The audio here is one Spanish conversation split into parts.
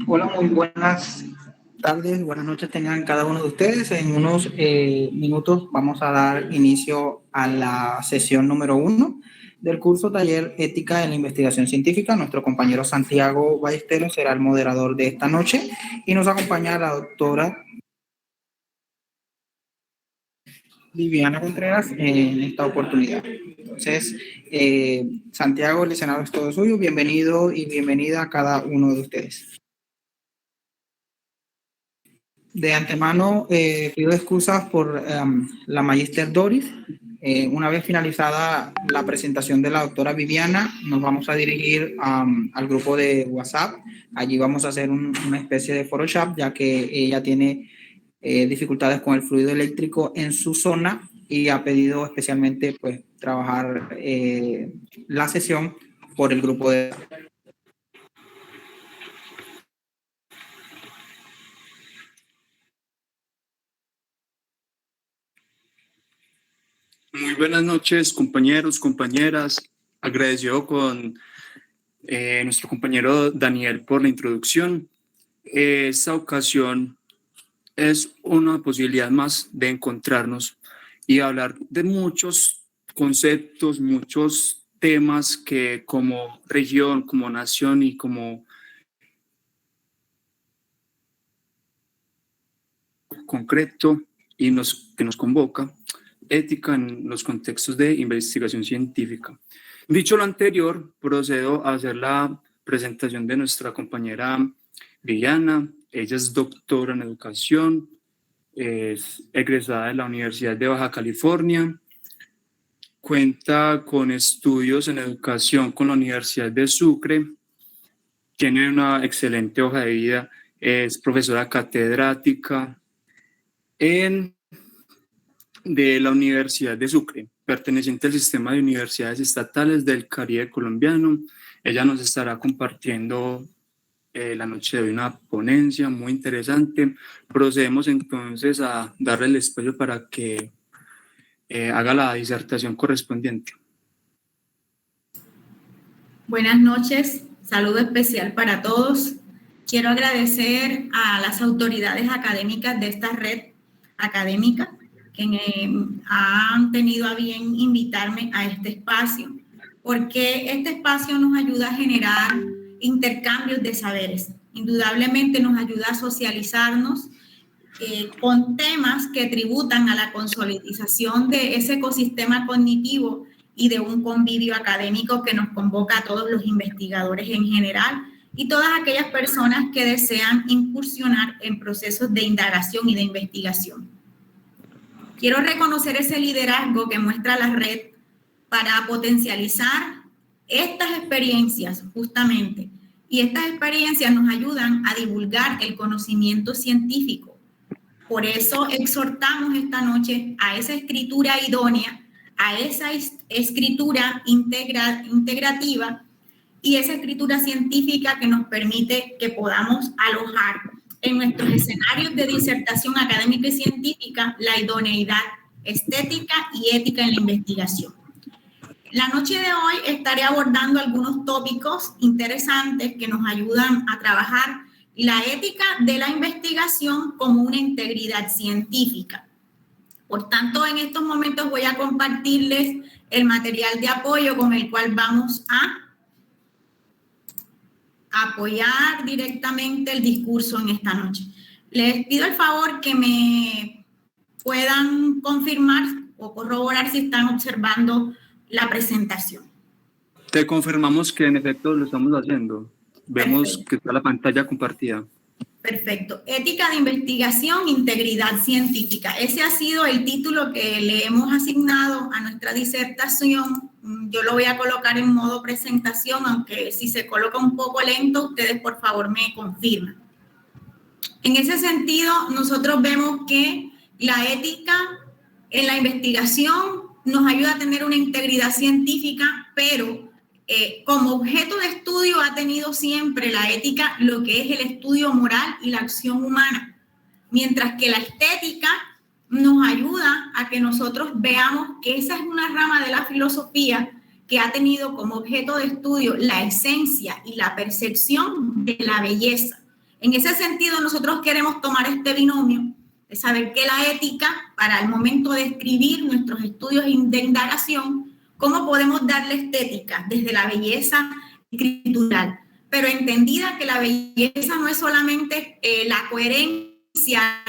Hola, muy buenas tardes, buenas noches tengan cada uno de ustedes. En unos minutos vamos a dar inicio a la sesión número 1 del curso Taller Ética de la Investigación Científica. Nuestro compañero Santiago Ballesteros será el moderador de esta noche y nos acompaña la doctora Viviana Contreras en esta oportunidad. Entonces, Santiago, el escenario es todo suyo. Bienvenido y bienvenida a cada uno de ustedes. De antemano, pido excusas por la Magister Doris. Una vez finalizada la presentación de la doctora Viviana, nos vamos a dirigir al grupo de WhatsApp. Allí vamos a hacer una especie de foro chat, ya que ella tiene dificultades con el fluido eléctrico en su zona y ha pedido especialmente pues, trabajar la sesión por el grupo de... Muy buenas noches, compañeros, compañeras. Agradecido con nuestro compañero Daniel por la introducción. Esta ocasión es una posibilidad más de encontrarnos y hablar de muchos conceptos, muchos temas que como región, como nación y como concreto y que nos convoca, ética en los contextos de investigación científica. Dicho lo anterior, procedo a hacer la presentación de nuestra compañera Viviana. Ella es doctora en educación, es egresada de la Universidad de Baja California, cuenta con estudios en educación con la Universidad de Sucre, tiene una excelente hoja de vida, es profesora catedrática de la Universidad de Sucre, perteneciente al sistema de universidades estatales del Caribe colombiano. Ella nos estará compartiendo la noche de hoy una ponencia muy interesante. Procedemos entonces a darle el espacio para que haga la disertación correspondiente. Buenas noches, saludo especial para todos. Quiero agradecer a las autoridades académicas de esta red académica que han tenido a bien invitarme a este espacio, porque este espacio nos ayuda a generar intercambios de saberes. Indudablemente nos ayuda a socializarnos con temas que tributan a la consolidación de ese ecosistema cognitivo y de un convivio académico que nos convoca a todos los investigadores en general y todas aquellas personas que desean incursionar en procesos de indagación y de investigación. Quiero reconocer ese liderazgo que muestra la red para potencializar estas experiencias justamente, y estas experiencias nos ayudan a divulgar el conocimiento científico. Por eso exhortamos esta noche a esa escritura idónea, a esa escritura integrativa y esa escritura científica que nos permite que podamos alojar en nuestros escenarios de disertación académica y científica la idoneidad estética y ética en la investigación. La noche de hoy estaré abordando algunos tópicos interesantes que nos ayudan a trabajar la ética de la investigación como una integridad científica. Por tanto, en estos momentos voy a compartirles el material de apoyo con el cual vamos a apoyar directamente el discurso en esta noche. Les pido el favor que me puedan confirmar o corroborar si están observando la presentación. Te confirmamos que en efecto lo estamos haciendo. Vemos Perfecto. Que está la pantalla compartida. Perfecto. Ética de investigación, integridad científica. Ese ha sido el título que le hemos asignado a nuestra disertación. Yo lo voy a colocar en modo presentación, aunque si se coloca un poco lento, ustedes por favor me confirman. En ese sentido, nosotros vemos que la ética en la investigación nos ayuda a tener una integridad científica, pero como objeto de estudio ha tenido siempre la ética lo que es el estudio moral y la acción humana, mientras que la estética nos ayuda a que nosotros veamos que esa es una rama de la filosofía que ha tenido como objeto de estudio la esencia y la percepción de la belleza. En ese sentido, nosotros queremos tomar este binomio de saber que la ética, para el momento de escribir nuestros estudios de indagación, cómo podemos darle estética desde la belleza escritural, pero entendida que la belleza no es solamente la coherencia,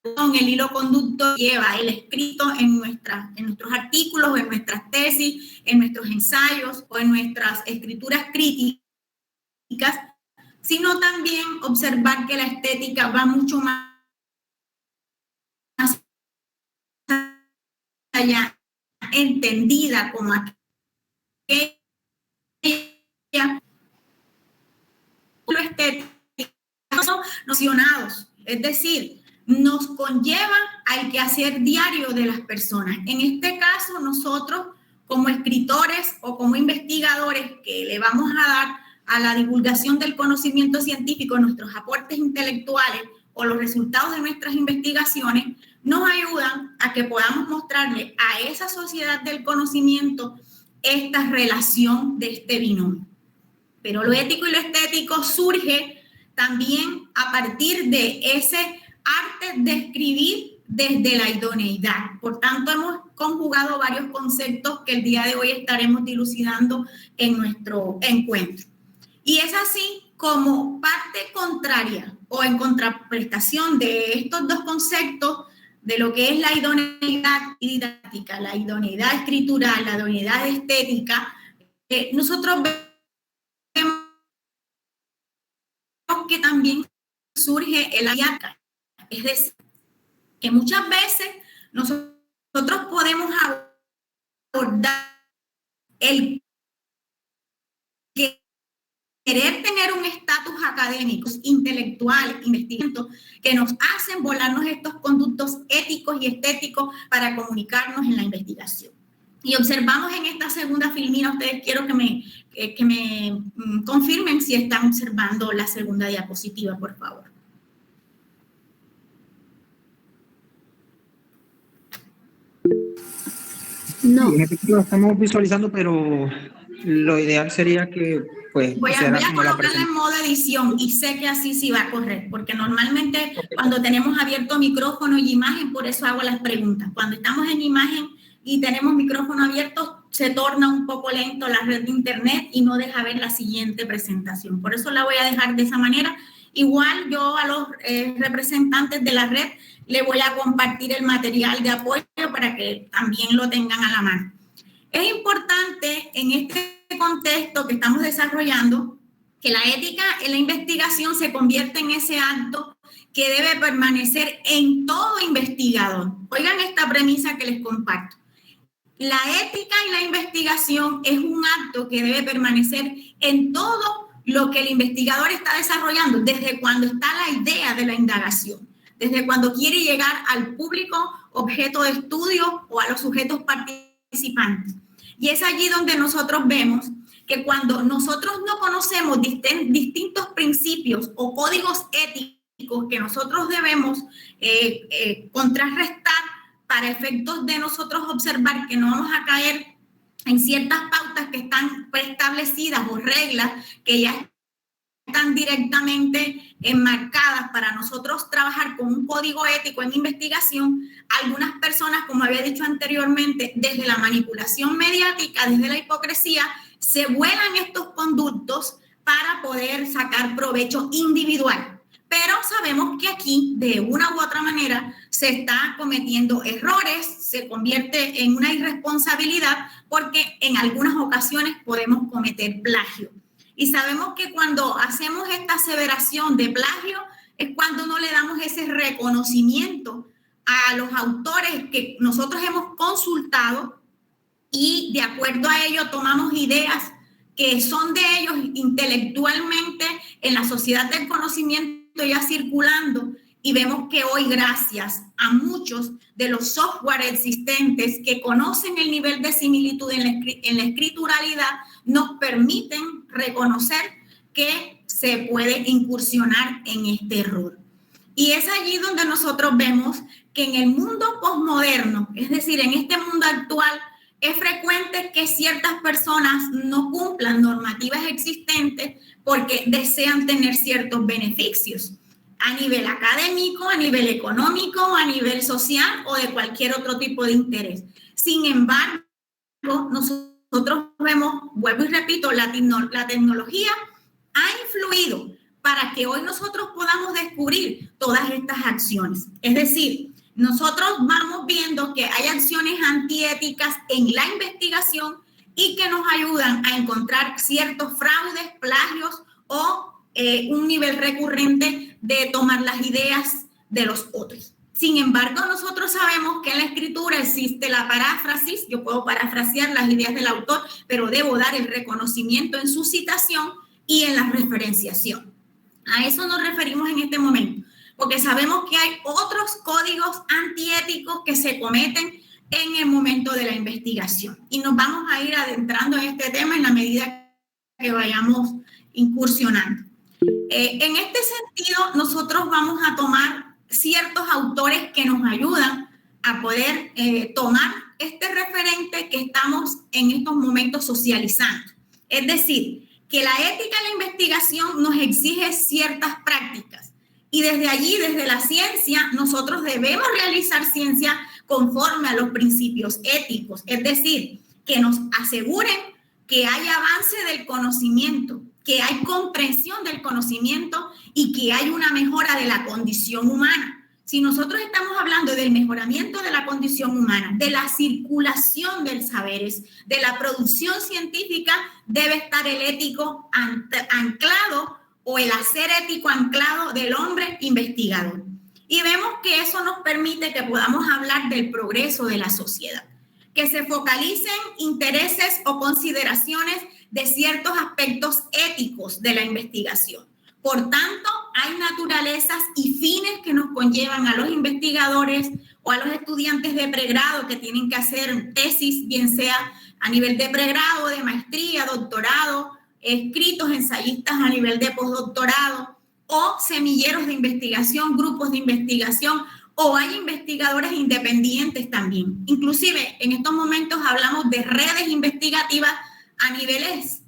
el hilo conductor que lleva el escrito en nuestros artículos, o en nuestras tesis, en nuestros ensayos o en nuestras escrituras críticas, sino también observar que la estética va mucho más allá, entendida como aquella lo estético, son nocionados, es decir, nos conlleva al quehacer diario de las personas. En este caso, nosotros como escritores o como investigadores que le vamos a dar a la divulgación del conocimiento científico nuestros aportes intelectuales o los resultados de nuestras investigaciones, nos ayudan a que podamos mostrarle a esa sociedad del conocimiento esta relación de este binomio. Pero lo ético y lo estético surge también a partir de ese arte de escribir desde la idoneidad. Por tanto, hemos conjugado varios conceptos que el día de hoy estaremos dilucidando en nuestro encuentro. Y es así como parte contraria o en contraprestación de estos dos conceptos, de lo que es la idoneidad didáctica, la idoneidad escritural, la idoneidad estética, nosotros vemos que también surge el ayaca. Es decir, que muchas veces nosotros podemos abordar el querer tener un estatus académico, intelectual, investigando, que nos hacen volarnos estos conductos éticos y estéticos para comunicarnos en la investigación. Y observamos en esta segunda filmina, ustedes quiero que me confirmen si están observando la segunda diapositiva, por favor. No. En efecto, lo estamos visualizando, pero lo ideal sería que, pues, voy a colocarla en modo edición y sé que así sí va a correr, porque normalmente cuando tenemos abierto micrófono y imagen, por eso hago las preguntas. Cuando estamos en imagen y tenemos micrófono abierto, se torna un poco lento la red de internet y no deja ver la siguiente presentación. Por eso la voy a dejar de esa manera. Igual yo a los representantes de la red le voy a compartir el material de apoyo para que también lo tengan a la mano. Es importante en este contexto que estamos desarrollando que la ética en la investigación se convierta en ese acto que debe permanecer en todo investigador. Oigan esta premisa que les comparto. La ética y la investigación es un acto que debe permanecer en todo lo que el investigador está desarrollando, desde cuando está la idea de la indagación, desde cuando quiere llegar al público objeto de estudio o a los sujetos participantes. Y es allí donde nosotros vemos que cuando nosotros no conocemos distintos principios o códigos éticos que nosotros debemos contrarrestar para efectos de nosotros observar que no vamos a caer en ciertas pautas que están preestablecidas o reglas que ya están directamente enmarcadas para nosotros trabajar con un código ético en investigación, algunas personas, como había dicho anteriormente, desde la manipulación mediática, desde la hipocresía, se vuelan estos conductos para poder sacar provecho individual. Pero sabemos que aquí, de una u otra manera, se está cometiendo errores, se convierte en una irresponsabilidad porque en algunas ocasiones podemos cometer plagio. Y sabemos que cuando hacemos esta aseveración de plagio es cuando no le damos ese reconocimiento a los autores que nosotros hemos consultado y de acuerdo a ello tomamos ideas que son de ellos intelectualmente en la sociedad del conocimiento ya circulando y vemos que hoy gracias a muchos de los software existentes que conocen el nivel de similitud en la escrituralidad nos permiten reconocer que se puede incursionar en este error. Y es allí donde nosotros vemos que en el mundo posmoderno, es decir, en este mundo actual, es frecuente que ciertas personas no cumplan normativas existentes porque desean tener ciertos beneficios a nivel académico, a nivel económico, a nivel social o de cualquier otro tipo de interés. Sin embargo, nosotros vemos, vuelvo y repito, la tecnología ha influido para que hoy nosotros podamos descubrir todas estas acciones. Es decir, nosotros vamos viendo que hay acciones antiéticas en la investigación y que nos ayudan a encontrar ciertos fraudes, plagios o un nivel recurrente de tomar las ideas de los otros. Sin embargo, nosotros sabemos que en la escritura existe la paráfrasis. Yo puedo parafrasear las ideas del autor, pero debo dar el reconocimiento en su citación y en la referenciación. A eso nos referimos en este momento, porque sabemos que hay otros códigos antiéticos que se cometen en el momento de la investigación. Y nos vamos a ir adentrando en este tema en la medida que vayamos incursionando. En este sentido, nosotros vamos a tomar ciertos autores que nos ayudan a poder tomar este referente que estamos en estos momentos socializando. Es decir, que la ética de la investigación nos exige ciertas prácticas y desde allí, desde la ciencia, nosotros debemos realizar ciencia conforme a los principios éticos, es decir, que nos aseguren que hay avance del conocimiento, que hay comprensión del conocimiento y que hay una mejora de la condición humana. Si nosotros estamos hablando del mejoramiento de la condición humana, de la circulación del saberes, de la producción científica, debe estar el ético anclado o el hacer ético anclado del hombre investigador. Y vemos que eso nos permite que podamos hablar del progreso de la sociedad, que se focalicen intereses o consideraciones de ciertos aspectos éticos de la investigación. Por tanto, hay naturalezas y fines que nos conllevan a los investigadores o a los estudiantes de pregrado que tienen que hacer tesis, bien sea a nivel de pregrado, de maestría, doctorado, escritos ensayistas a nivel de postdoctorado o semilleros de investigación, grupos de investigación, o hay investigadores independientes también. Inclusive, en estos momentos hablamos de redes investigativas a niveles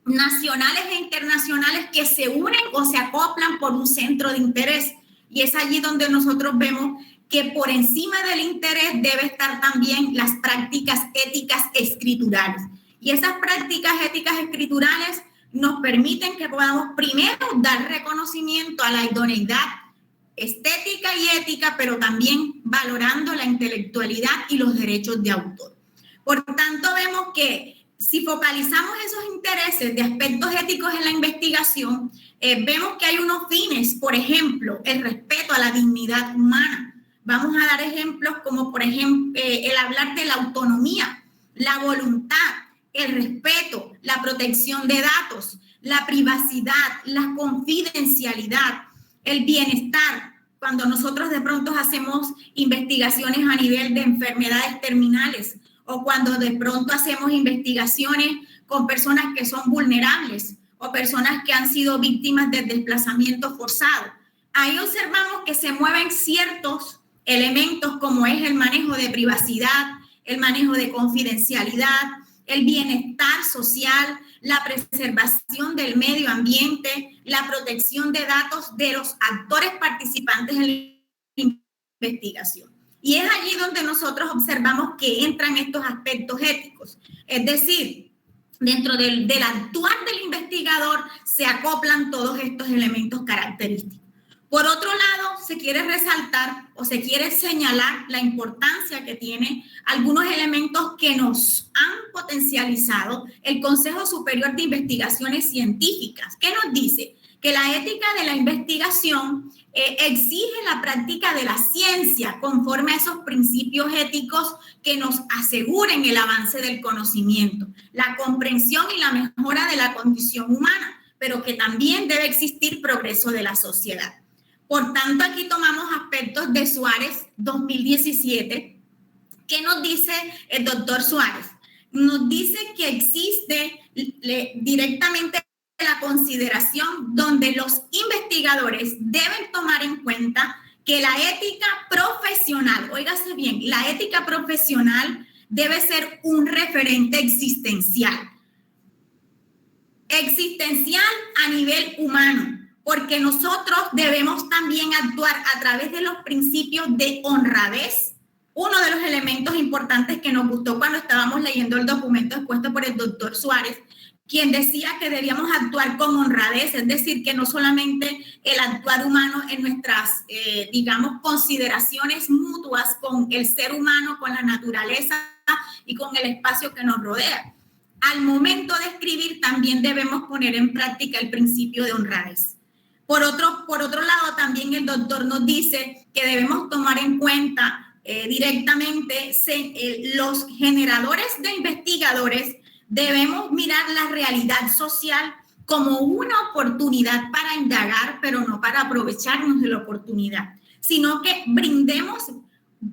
nacionales e internacionales que se unen o se acoplan por un centro de interés. Y es allí donde nosotros vemos que por encima del interés debe estar también las prácticas éticas escriturales. Y esas prácticas éticas escriturales nos permiten que podamos primero dar reconocimiento a la idoneidad estética y ética, pero también valorando la intelectualidad y los derechos de autor. Por tanto, vemos que si focalizamos esos intereses de aspectos éticos en la investigación, vemos que hay unos fines, por ejemplo, el respeto a la dignidad humana. Vamos a dar ejemplos como, por ejemplo, el hablar de la autonomía, la voluntad, el respeto, la protección de datos, la privacidad, la confidencialidad, el bienestar. Cuando nosotros de pronto hacemos investigaciones a nivel de enfermedades terminales o cuando de pronto hacemos investigaciones con personas que son vulnerables o personas que han sido víctimas de desplazamiento forzado. Ahí observamos que se mueven ciertos elementos como es el manejo de privacidad, el manejo de confidencialidad, el bienestar social, la preservación del medio ambiente, la protección de datos de los actores participantes en la investigación. Y es allí donde nosotros observamos que entran estos aspectos éticos. Es decir, dentro del actuar del investigador se acoplan todos estos elementos característicos. Por otro lado, se quiere resaltar o se quiere señalar la importancia que tiene algunos elementos que nos han potencializado el Consejo Superior de Investigaciones Científicas. ¿Qué nos dice? Que la ética de la investigación exige la práctica de la ciencia conforme a esos principios éticos que nos aseguren el avance del conocimiento, la comprensión y la mejora de la condición humana, pero que también debe existir progreso de la sociedad. Por tanto, aquí tomamos aspectos de Suárez 2017. ¿Qué nos dice el doctor Suárez? Nos dice que existe directamente la consideración donde los investigadores deben tomar en cuenta que la ética profesional, óigase bien, la ética profesional debe ser un referente existencial. existencial a nivel humano, porque nosotros debemos también actuar a través de los principios de honradez. Uno de los elementos importantes que nos gustó cuando estábamos leyendo el documento expuesto por el doctor Suárez, quien decía que debíamos actuar con honradez, es decir, que no solamente el actuar humano en nuestras, digamos, consideraciones mutuas con el ser humano, con la naturaleza y con el espacio que nos rodea. Al momento de escribir también debemos poner en práctica el principio de honradez. Por otro lado, también el doctor nos dice que debemos tomar en cuenta directamente los generadores de investigadores. Debemos mirar la realidad social como una oportunidad para indagar, pero no para aprovecharnos de la oportunidad, sino que brindemos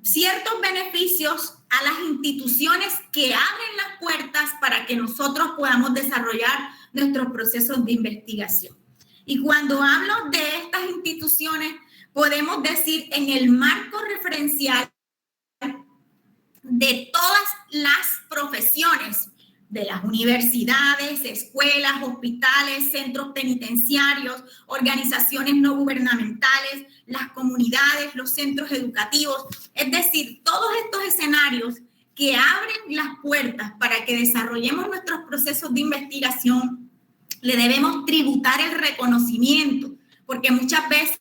ciertos beneficios a las instituciones que abren las puertas para que nosotros podamos desarrollar nuestros procesos de investigación. Y cuando hablo de estas instituciones, podemos decir en el marco referencial de todas las profesiones, de las universidades, escuelas, hospitales, centros penitenciarios, organizaciones no gubernamentales, las comunidades, los centros educativos, es decir, todos estos escenarios que abren las puertas para que desarrollemos nuestros procesos de investigación, le debemos tributar el reconocimiento, porque muchas veces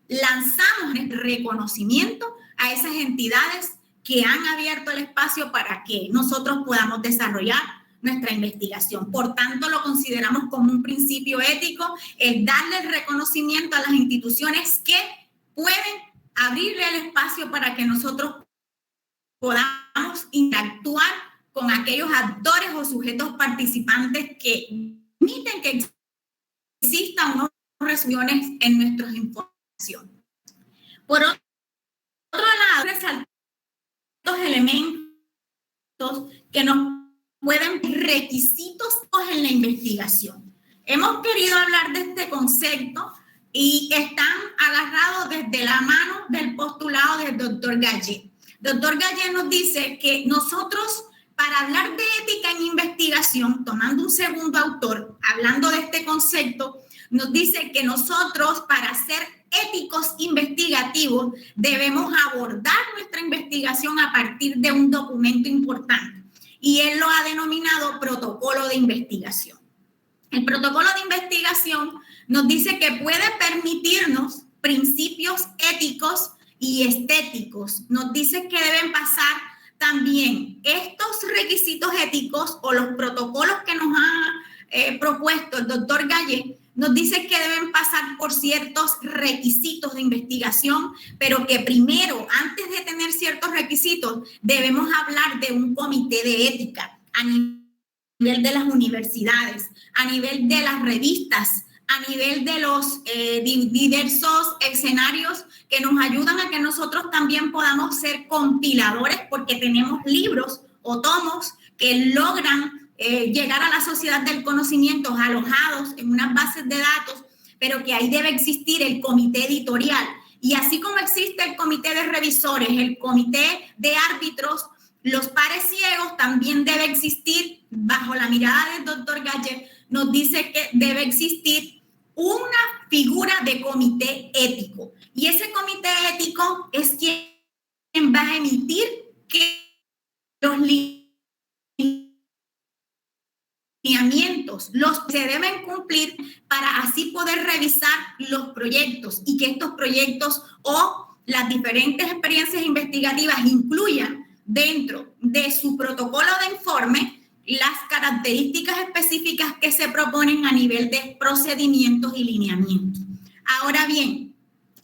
lanzamos el reconocimiento a esas entidades que han abierto el espacio para que nosotros podamos desarrollar nuestra investigación. Por tanto, lo consideramos como un principio ético, el darle el reconocimiento a las instituciones que pueden abrirle el espacio para que nosotros podamos interactuar con aquellos actores o sujetos participantes que permiten que existan unas reuniones en nuestras informaciones. Por otro lado, resaltar estos elementos que nos pueden requisitos en la investigación. Hemos querido hablar de este concepto y están agarrados desde la mano del postulado del doctor Gallet. Doctor Gallet nos dice que nosotros, para hablar de ética en investigación, tomando un segundo autor, hablando de este concepto, nos dice que nosotros, para ser éticos investigativos, debemos abordar nuestra investigación a partir de un documento importante. Y él lo ha denominado protocolo de investigación. El protocolo de investigación nos dice que puede permitirnos principios éticos y estéticos. Nos dice que deben pasar también estos requisitos éticos o los protocolos que nos ha propuesto el doctor Gallet. Nos dice que deben pasar por ciertos requisitos de investigación, pero que primero, antes de tener ciertos requisitos, debemos hablar de un comité de ética a nivel de las universidades, a nivel de las revistas, a nivel de los diversos escenarios que nos ayudan a que nosotros también podamos ser compiladores, porque tenemos libros o tomos que logran llegar a la sociedad del conocimiento alojados en unas bases de datos, pero que ahí debe existir el comité editorial. Y así como existe el comité de revisores, el comité de árbitros, los pares ciegos, también debe existir, bajo la mirada del doctor Gallet, nos dice que debe existir una figura de comité ético. Y ese comité ético es quien va a emitir que los lineamientos se deben cumplir para así poder revisar los proyectos y que estos proyectos o las diferentes experiencias investigativas incluyan dentro de su protocolo de informe las características específicas que se proponen a nivel de procedimientos y lineamientos. Ahora bien,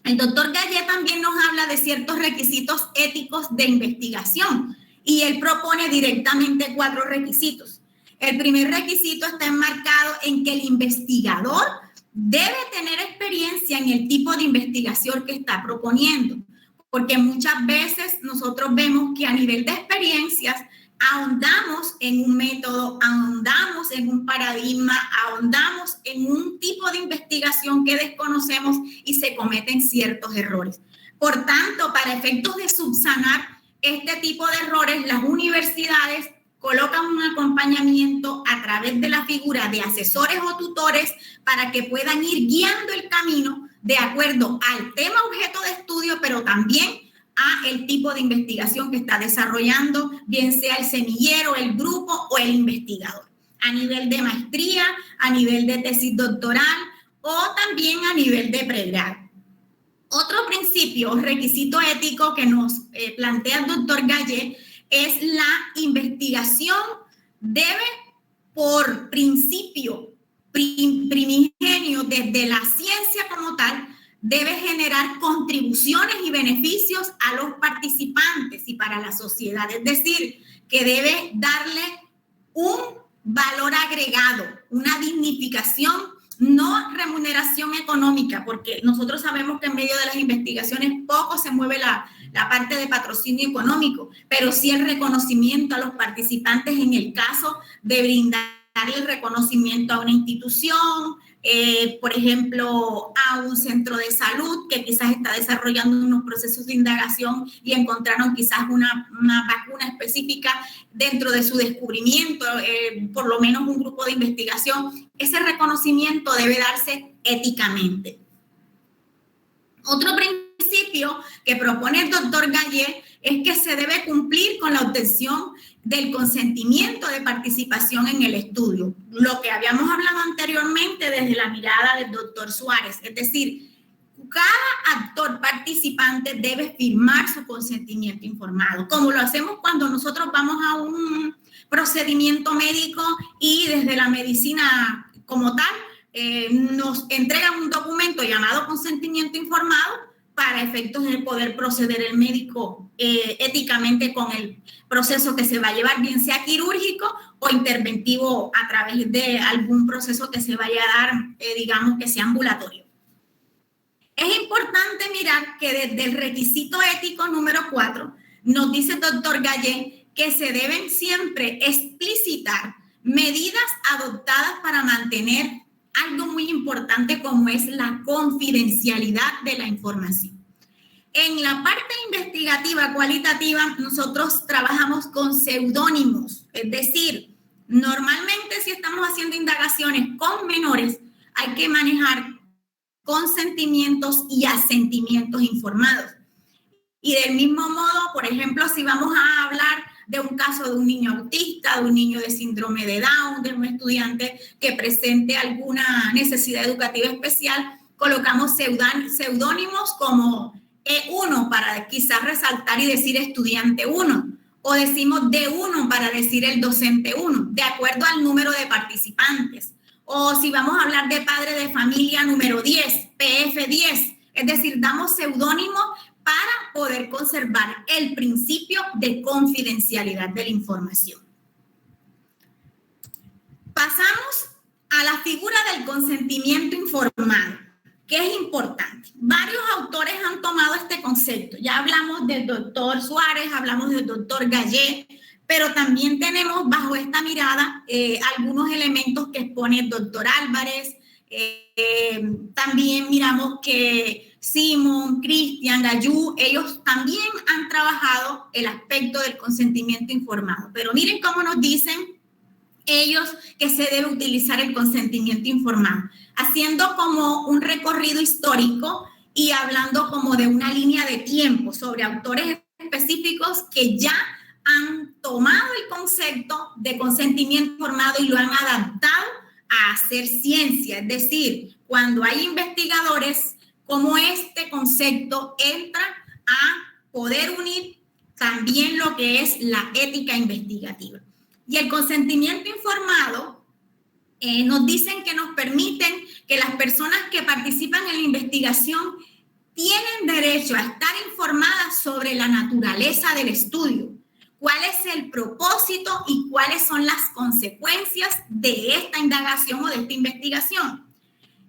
el doctor Gallet también nos habla de ciertos requisitos éticos de investigación y él propone directamente 4 requisitos. El primer requisito está enmarcado en que el investigador debe tener experiencia en el tipo de investigación que está proponiendo, porque muchas veces nosotros vemos que a nivel de experiencias ahondamos en un método, ahondamos en un paradigma, ahondamos en un tipo de investigación que desconocemos y se cometen ciertos errores. Por tanto, para efectos de subsanar este tipo de errores, las universidades colocan un acompañamiento a través de la figura de asesores o tutores para que puedan ir guiando el camino de acuerdo al tema objeto de estudio, pero también a el tipo de investigación que está desarrollando, bien sea el semillero, el grupo o el investigador, a nivel de maestría, a nivel de tesis doctoral o también a nivel de pregrado. Otro principio, requisito ético que nos plantea el doctor Gallé es la investigación debe por principio primigenio desde la ciencia como tal, debe generar contribuciones y beneficios a los participantes y para la sociedad. Es decir, que debe darle un valor agregado, una dignificación, no remuneración económica, porque nosotros sabemos que en medio de las investigaciones poco se mueve la parte de patrocinio económico, pero sí el reconocimiento a los participantes en el caso de brindarle el reconocimiento a una institución, por ejemplo, a un centro de salud que quizás está desarrollando unos procesos de indagación y encontraron quizás una vacuna específica dentro de su descubrimiento, por lo menos un grupo de investigación. Ese reconocimiento debe darse éticamente. Otro principio que propone el doctor Gallé es que se debe cumplir con la obtención del consentimiento de participación en el estudio, lo que habíamos hablado anteriormente desde la mirada del doctor Suárez, es decir, cada actor participante debe firmar su consentimiento informado, como lo hacemos cuando nosotros vamos a un procedimiento médico y desde la medicina como tal nos entregan un documento llamado consentimiento informado para efectos de poder proceder el médico éticamente con el proceso que se va a llevar, bien sea quirúrgico o interventivo a través de algún proceso que se vaya a dar, digamos que sea ambulatorio. Es importante mirar que desde el requisito ético número 4 nos dice el doctor Gallé que se deben siempre explicitar medidas adoptadas para mantener algo muy importante como es la confidencialidad de la información. En la parte investigativa cualitativa, nosotros trabajamos con seudónimos, es decir, normalmente si estamos haciendo indagaciones con menores, hay que manejar consentimientos y asentimientos informados. Y del mismo modo, por ejemplo, si vamos a hablar de un caso de un niño autista, de un niño de síndrome de Down, de un estudiante que presente alguna necesidad educativa especial, colocamos seudónimos como E1 para quizás resaltar y decir estudiante 1, o decimos D1 para decir el docente 1, de acuerdo al número de participantes. O si vamos a hablar de padre de familia número 10, PF10, es decir, damos seudónimos para poder conservar el principio de confidencialidad de la información. Pasamos a la figura del consentimiento informado, que es importante. Varios autores han tomado este concepto. Ya hablamos del doctor Suárez, hablamos del doctor Gallé, pero también tenemos bajo esta mirada algunos elementos que expone el doctor Álvarez. También miramos que Simon, Cristian, Gallú, ellos también han trabajado el aspecto del consentimiento informado. Pero miren cómo nos dicen ellos que se debe utilizar el consentimiento informado, haciendo como un recorrido histórico y hablando como de una línea de tiempo sobre autores específicos que ya han tomado el concepto de consentimiento informado y lo han adaptado a hacer ciencia. Es decir, cuando hay investigadores, como este concepto entra a poder unir también lo que es la ética investigativa. Y el consentimiento informado nos dicen que nos permiten que las personas que participan en la investigación tienen derecho a estar informadas sobre la naturaleza del estudio, cuál es el propósito y cuáles son las consecuencias de esta indagación o de esta investigación.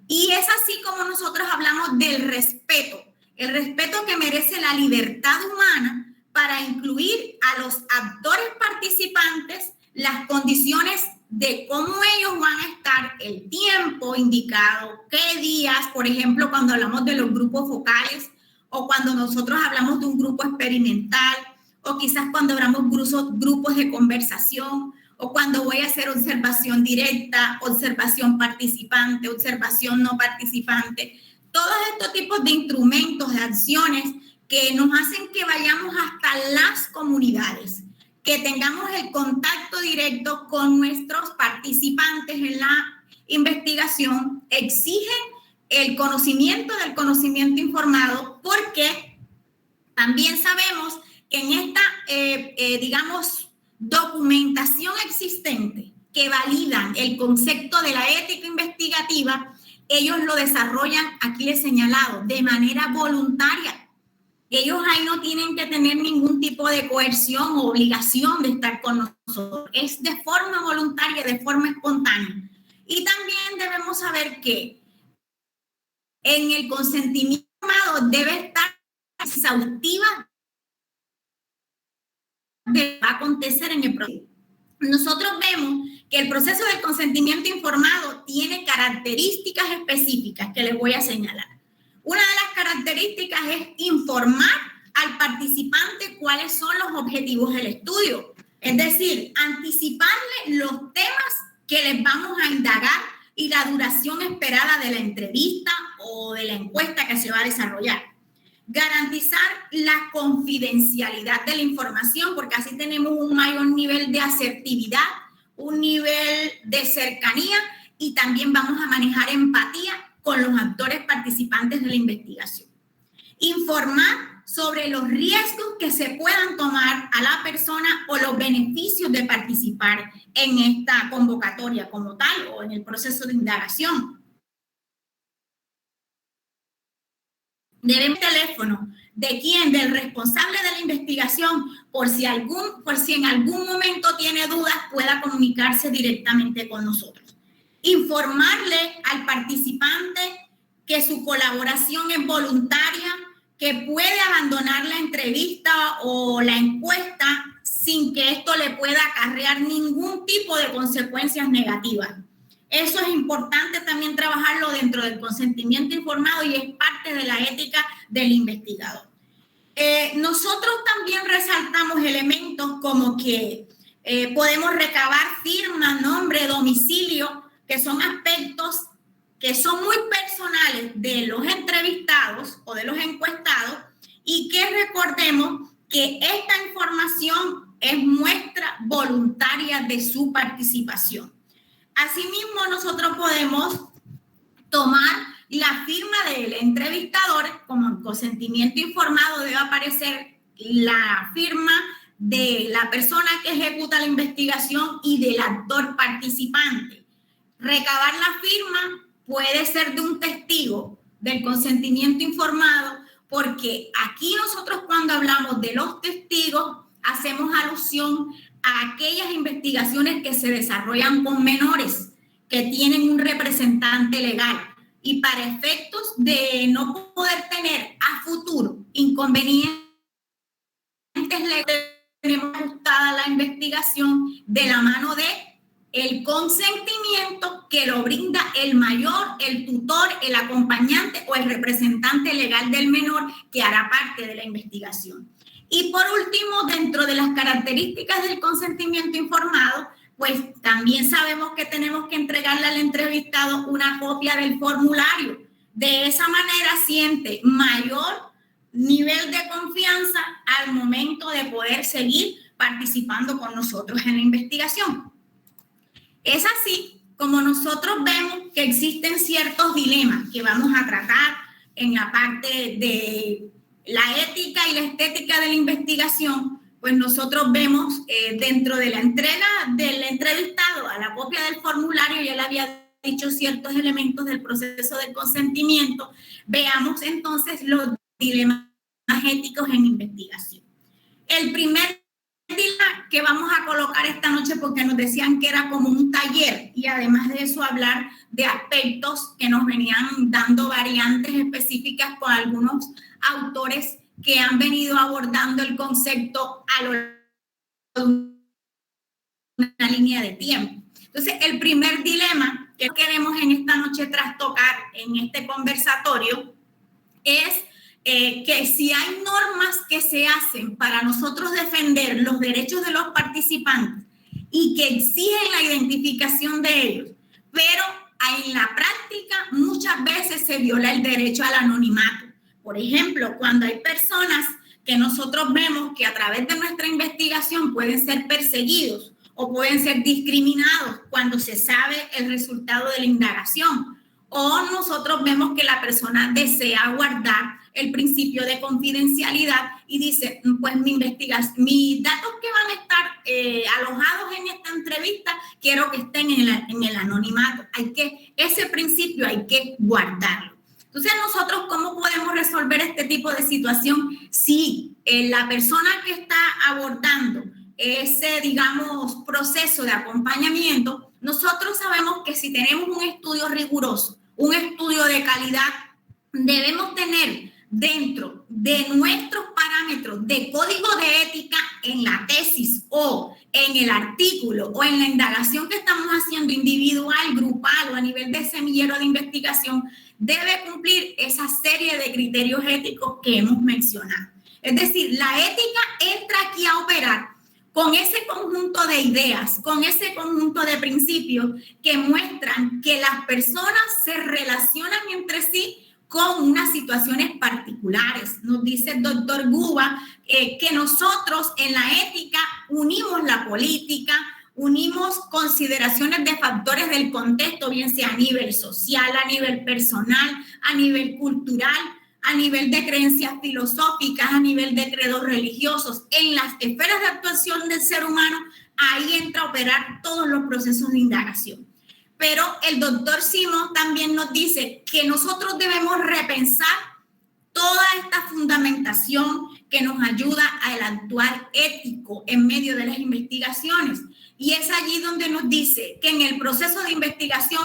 Y es así como nosotros hablamos del respeto, el respeto que merece la libertad humana para incluir a los actores participantes, las condiciones de cómo ellos van a estar, el tiempo indicado, qué días, por ejemplo, cuando hablamos de los grupos focales o cuando nosotros hablamos de un grupo experimental o quizás cuando abramos grupos de conversación, o cuando voy a hacer observación directa, observación participante, observación no participante. Todos estos tipos de instrumentos, de acciones que nos hacen que vayamos hasta las comunidades, que tengamos el contacto directo con nuestros participantes en la investigación, exigen el conocimiento del conocimiento informado, porque también sabemos que en esta, digamos, documentación existente que validan el concepto de la ética investigativa, ellos lo desarrollan, aquí les he señalado, de manera voluntaria. Ellos ahí no tienen que tener ningún tipo de coerción o obligación de estar con nosotros. Es de forma voluntaria, de forma espontánea. Y también debemos saber que en el consentimiento informado debe estar exhaustiva de va a acontecer en el proceso. Nosotros vemos que el proceso del consentimiento informado tiene características específicas que les voy a señalar. Una de las características es informar al participante cuáles son los objetivos del estudio, es decir, anticiparle los temas que les vamos a indagar y la duración esperada de la entrevista o de la encuesta que se va a desarrollar. Garantizar la confidencialidad de la información, porque así tenemos un mayor nivel de asertividad, un nivel de cercanía y también vamos a manejar empatía con los actores participantes de la investigación. Informar sobre los riesgos que se puedan tomar a la persona o los beneficios de participar en esta convocatoria como tal o en el proceso de indagación. Debemos teléfono de quién, del responsable de la investigación, por si en algún momento tiene dudas, pueda comunicarse directamente con nosotros. Informarle al participante que su colaboración es voluntaria, que puede abandonar la entrevista o la encuesta sin que esto le pueda acarrear ningún tipo de consecuencias negativas. Eso es importante también trabajarlo dentro del consentimiento informado y es parte de la ética del investigador. Nosotros también resaltamos elementos como que podemos recabar firma, nombre, domicilio, que son aspectos que son muy personales de los entrevistados o de los encuestados y que recordemos que esta información es muestra voluntaria de su participación. Asimismo, nosotros podemos tomar la firma del entrevistador, como en consentimiento informado debe aparecer la firma de la persona que ejecuta la investigación y del actor participante. Recabar la firma puede ser de un testigo del consentimiento informado, porque aquí nosotros cuando hablamos de los testigos hacemos alusión a aquellas investigaciones que se desarrollan con menores, que tienen un representante legal. Y para efectos de no poder tener a futuro inconvenientes legales, tenemos ajustada la investigación de la mano de el consentimiento que lo brinda el mayor, el tutor, el acompañante o el representante legal del menor que hará parte de la investigación. Y por último, dentro de las características del consentimiento informado, pues también sabemos que tenemos que entregarle al entrevistado una copia del formulario. De esa manera siente mayor nivel de confianza al momento de poder seguir participando con nosotros en la investigación. Es así como nosotros vemos que existen ciertos dilemas que vamos a tratar en la parte de la ética y la estética de la investigación. Pues nosotros vemos dentro de la entrega del entrevistado a la copia del formulario, ya le había dicho ciertos elementos del proceso de consentimiento, veamos entonces los dilemas éticos en investigación. El primer dilema que vamos a colocar esta noche, porque nos decían que era como un taller, y además de eso hablar de aspectos que nos venían dando variantes específicas con algunos autores que han venido abordando el concepto a lo largo de una línea de tiempo. Entonces, el primer dilema que queremos en esta noche trastocar en este conversatorio es que si hay normas que se hacen para nosotros defender los derechos de los participantes y que exigen la identificación de ellos, pero en la práctica muchas veces se viola el derecho al anonimato. Por ejemplo, cuando hay personas que nosotros vemos que a través de nuestra investigación pueden ser perseguidos o pueden ser discriminados cuando se sabe el resultado de la indagación, o nosotros vemos que la persona desea guardar el principio de confidencialidad y dice, pues mis datos que van a estar alojados en esta entrevista, quiero que estén en el anonimato. Ese principio hay que guardarlo. Entonces, nosotros, ¿cómo podemos resolver este tipo de situación si la persona que está abordando ese, digamos, proceso de acompañamiento, nosotros sabemos que si tenemos un estudio riguroso, un estudio de calidad, debemos tener dentro de nuestros parámetros de código de ética en la tesis o en el artículo o en la indagación que estamos haciendo individual, grupal o a nivel de semillero de investigación, debe cumplir esa serie de criterios éticos que hemos mencionado. Es decir, la ética entra aquí a operar con ese conjunto de ideas, con ese conjunto de principios que muestran que las personas se relacionan entre sí con unas situaciones particulares. Nos dice el doctor Guba que nosotros en la ética unimos la política, unimos consideraciones de factores del contexto, bien sea a nivel social, a nivel personal, a nivel cultural, a nivel de creencias filosóficas, a nivel de credos religiosos, en las esferas de actuación del ser humano, ahí entra a operar todos los procesos de indagación. Pero el doctor Simón también nos dice que nosotros debemos repensar toda esta fundamentación que nos ayuda al actuar ético en medio de las investigaciones. Y es allí donde nos dice que en el proceso de investigación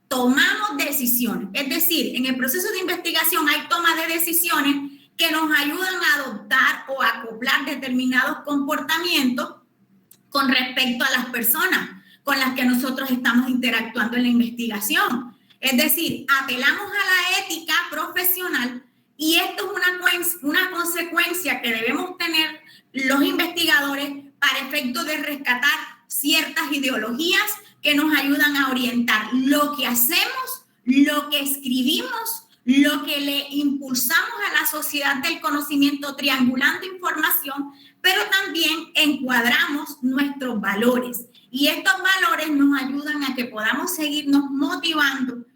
tomamos decisiones. Es decir, en el proceso de investigación hay toma de decisiones que nos ayudan a adoptar o a acoplar determinados comportamientos con respecto a las personas con las que nosotros estamos interactuando en la investigación. Es decir, apelamos a la ética profesional y esto es una consecuencia que debemos tener los investigadores para efecto de rescatar ciertas ideologías que nos ayudan a orientar lo que hacemos, lo que escribimos, lo que le impulsamos a la sociedad del conocimiento triangulando información, pero también encuadramos nuestros valores. Y estos valores nos ayudan a que podamos seguirnos motivando,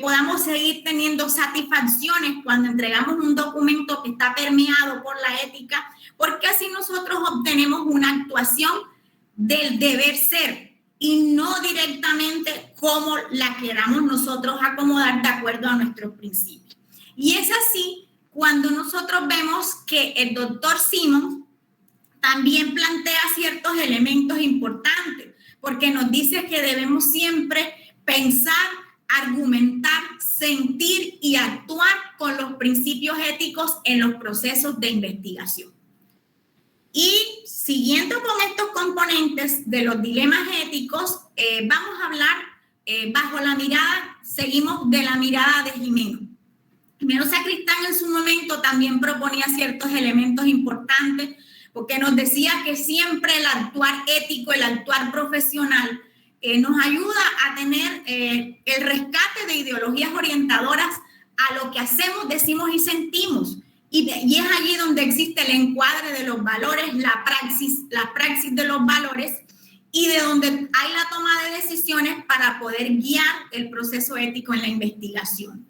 podamos seguir teniendo satisfacciones cuando entregamos un documento que está permeado por la ética, porque así nosotros obtenemos una actuación del deber ser y no directamente como la queramos nosotros acomodar de acuerdo a nuestros principios. Y es así cuando nosotros vemos que el doctor Simón también plantea ciertos elementos importantes, porque nos dice que debemos siempre pensar, argumentar, sentir y actuar con los principios éticos en los procesos de investigación. Y siguiendo con estos componentes de los dilemas éticos, vamos a hablar bajo la mirada, seguimos de la mirada de Gimeno. Gimeno Sacristán en su momento también proponía ciertos elementos importantes, porque nos decía que siempre el actuar ético, el actuar profesional, nos ayuda a tener el rescate de ideologías orientadoras a lo que hacemos, decimos y sentimos. Y es allí donde existe el encuadre de los valores, la praxis de los valores, y de donde hay la toma de decisiones para poder guiar el proceso ético en la investigación.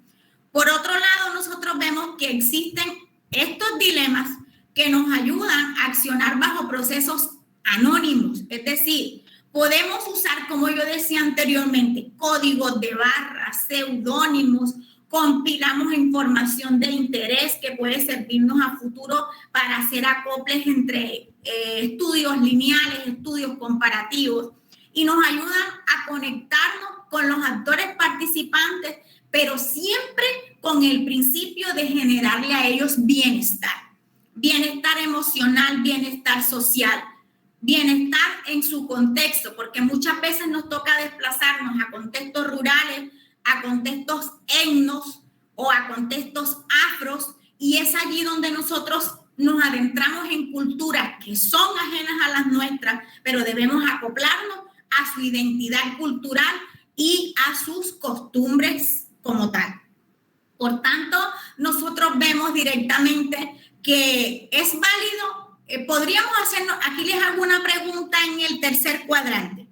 Por otro lado, nosotros vemos que existen estos dilemas que nos ayudan a accionar bajo procesos anónimos, es decir, podemos usar, como yo decía anteriormente, códigos de barras, seudónimos, compilamos información de interés que puede servirnos a futuro para hacer acoples entre estudios lineales, estudios comparativos, y nos ayudan a conectarnos con los actores participantes, pero siempre con el principio de generarle a ellos bienestar emocional, bienestar social, bienestar en su contexto, porque muchas veces nos toca desplazarnos a contextos rurales, a contextos etnos o a contextos afros, y es allí donde nosotros nos adentramos en culturas que son ajenas a las nuestras, pero debemos acoplarnos a su identidad cultural y a sus costumbres como tal. Por tanto, nosotros vemos directamente que es válido, podríamos hacernos, aquí les hago una pregunta en el tercer cuadrante.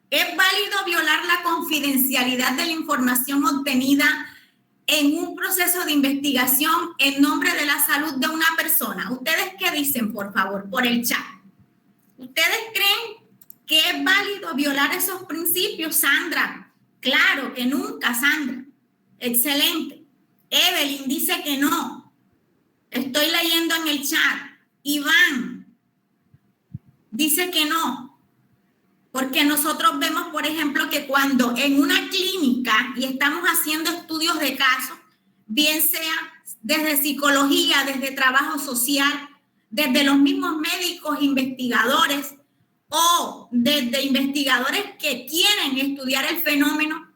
¿Es válido violar la confidencialidad de la información obtenida en un proceso de investigación en nombre de la salud de una persona? ¿Ustedes qué dicen, por favor, por el chat? ¿Ustedes creen que es válido violar esos principios, Sandra? Claro que nunca, Sandra. Excelente. Evelyn dice que no. Estoy leyendo en el chat. Iván dice que no. Porque nosotros vemos, por ejemplo, que cuando en una clínica y estamos haciendo estudios de casos, bien sea desde psicología, desde trabajo social, desde los mismos médicos investigadores o desde investigadores que quieren estudiar el fenómeno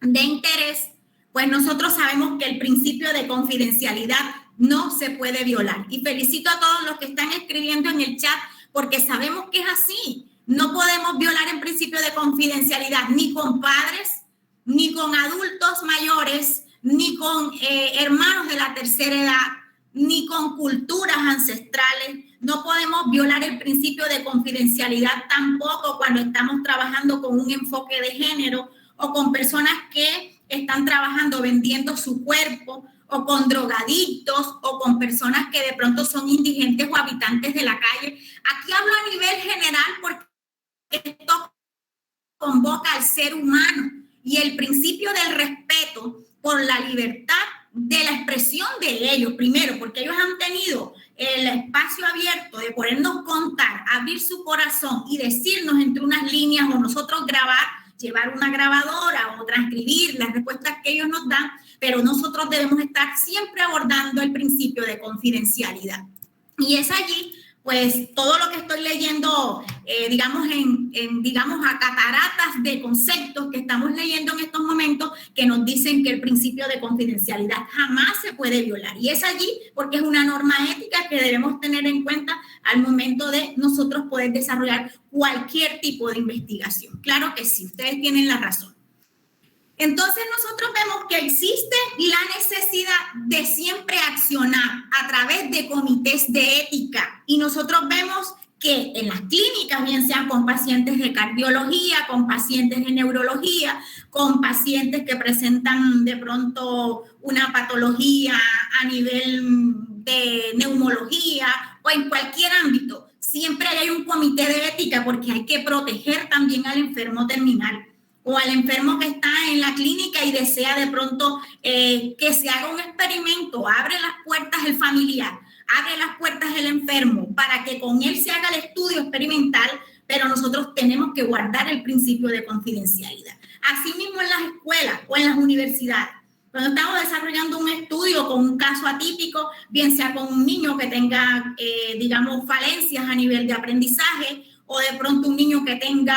de interés, pues nosotros sabemos que el principio de confidencialidad no se puede violar. Y felicito a todos los que están escribiendo en el chat porque sabemos que es así. No podemos violar el principio de confidencialidad ni con padres, ni con adultos mayores, ni con hermanos de la tercera edad, ni con culturas ancestrales. No podemos violar el principio de confidencialidad tampoco cuando estamos trabajando con un enfoque de género o con personas que están trabajando vendiendo su cuerpo o con drogadictos o con personas que de pronto son indigentes o habitantes de la calle. Aquí hablo a nivel general porque esto convoca al ser humano y el principio del respeto por la libertad de la expresión de ellos, primero, porque ellos han tenido el espacio abierto de podernos contar, abrir su corazón y decirnos entre unas líneas o nosotros grabar, llevar una grabadora o transcribir las respuestas que ellos nos dan, pero nosotros debemos estar siempre abordando el principio de confidencialidad. Y es allí pues todo lo que estoy leyendo, digamos, a cataratas de conceptos que estamos leyendo en estos momentos que nos dicen que el principio de confidencialidad jamás se puede violar. Y es allí porque es una norma ética que debemos tener en cuenta al momento de nosotros poder desarrollar cualquier tipo de investigación. Claro que sí, ustedes tienen la razón. Entonces nosotros vemos que existe la necesidad de siempre accionar a través de comités de ética y nosotros vemos que en las clínicas, bien sean con pacientes de cardiología, con pacientes de neurología, con pacientes que presentan de pronto una patología a nivel de neumología o en cualquier ámbito, siempre hay un comité de ética porque hay que proteger también al enfermo terminal o al enfermo que está en la clínica y desea de pronto que se haga un experimento. Abre las puertas el familiar, abre las puertas el enfermo para que con él se haga el estudio experimental, pero nosotros tenemos que guardar el principio de confidencialidad. Asimismo en las escuelas o en las universidades, cuando estamos desarrollando un estudio con un caso atípico, bien sea con un niño que tenga, digamos, falencias a nivel de aprendizaje, o de pronto un niño que tenga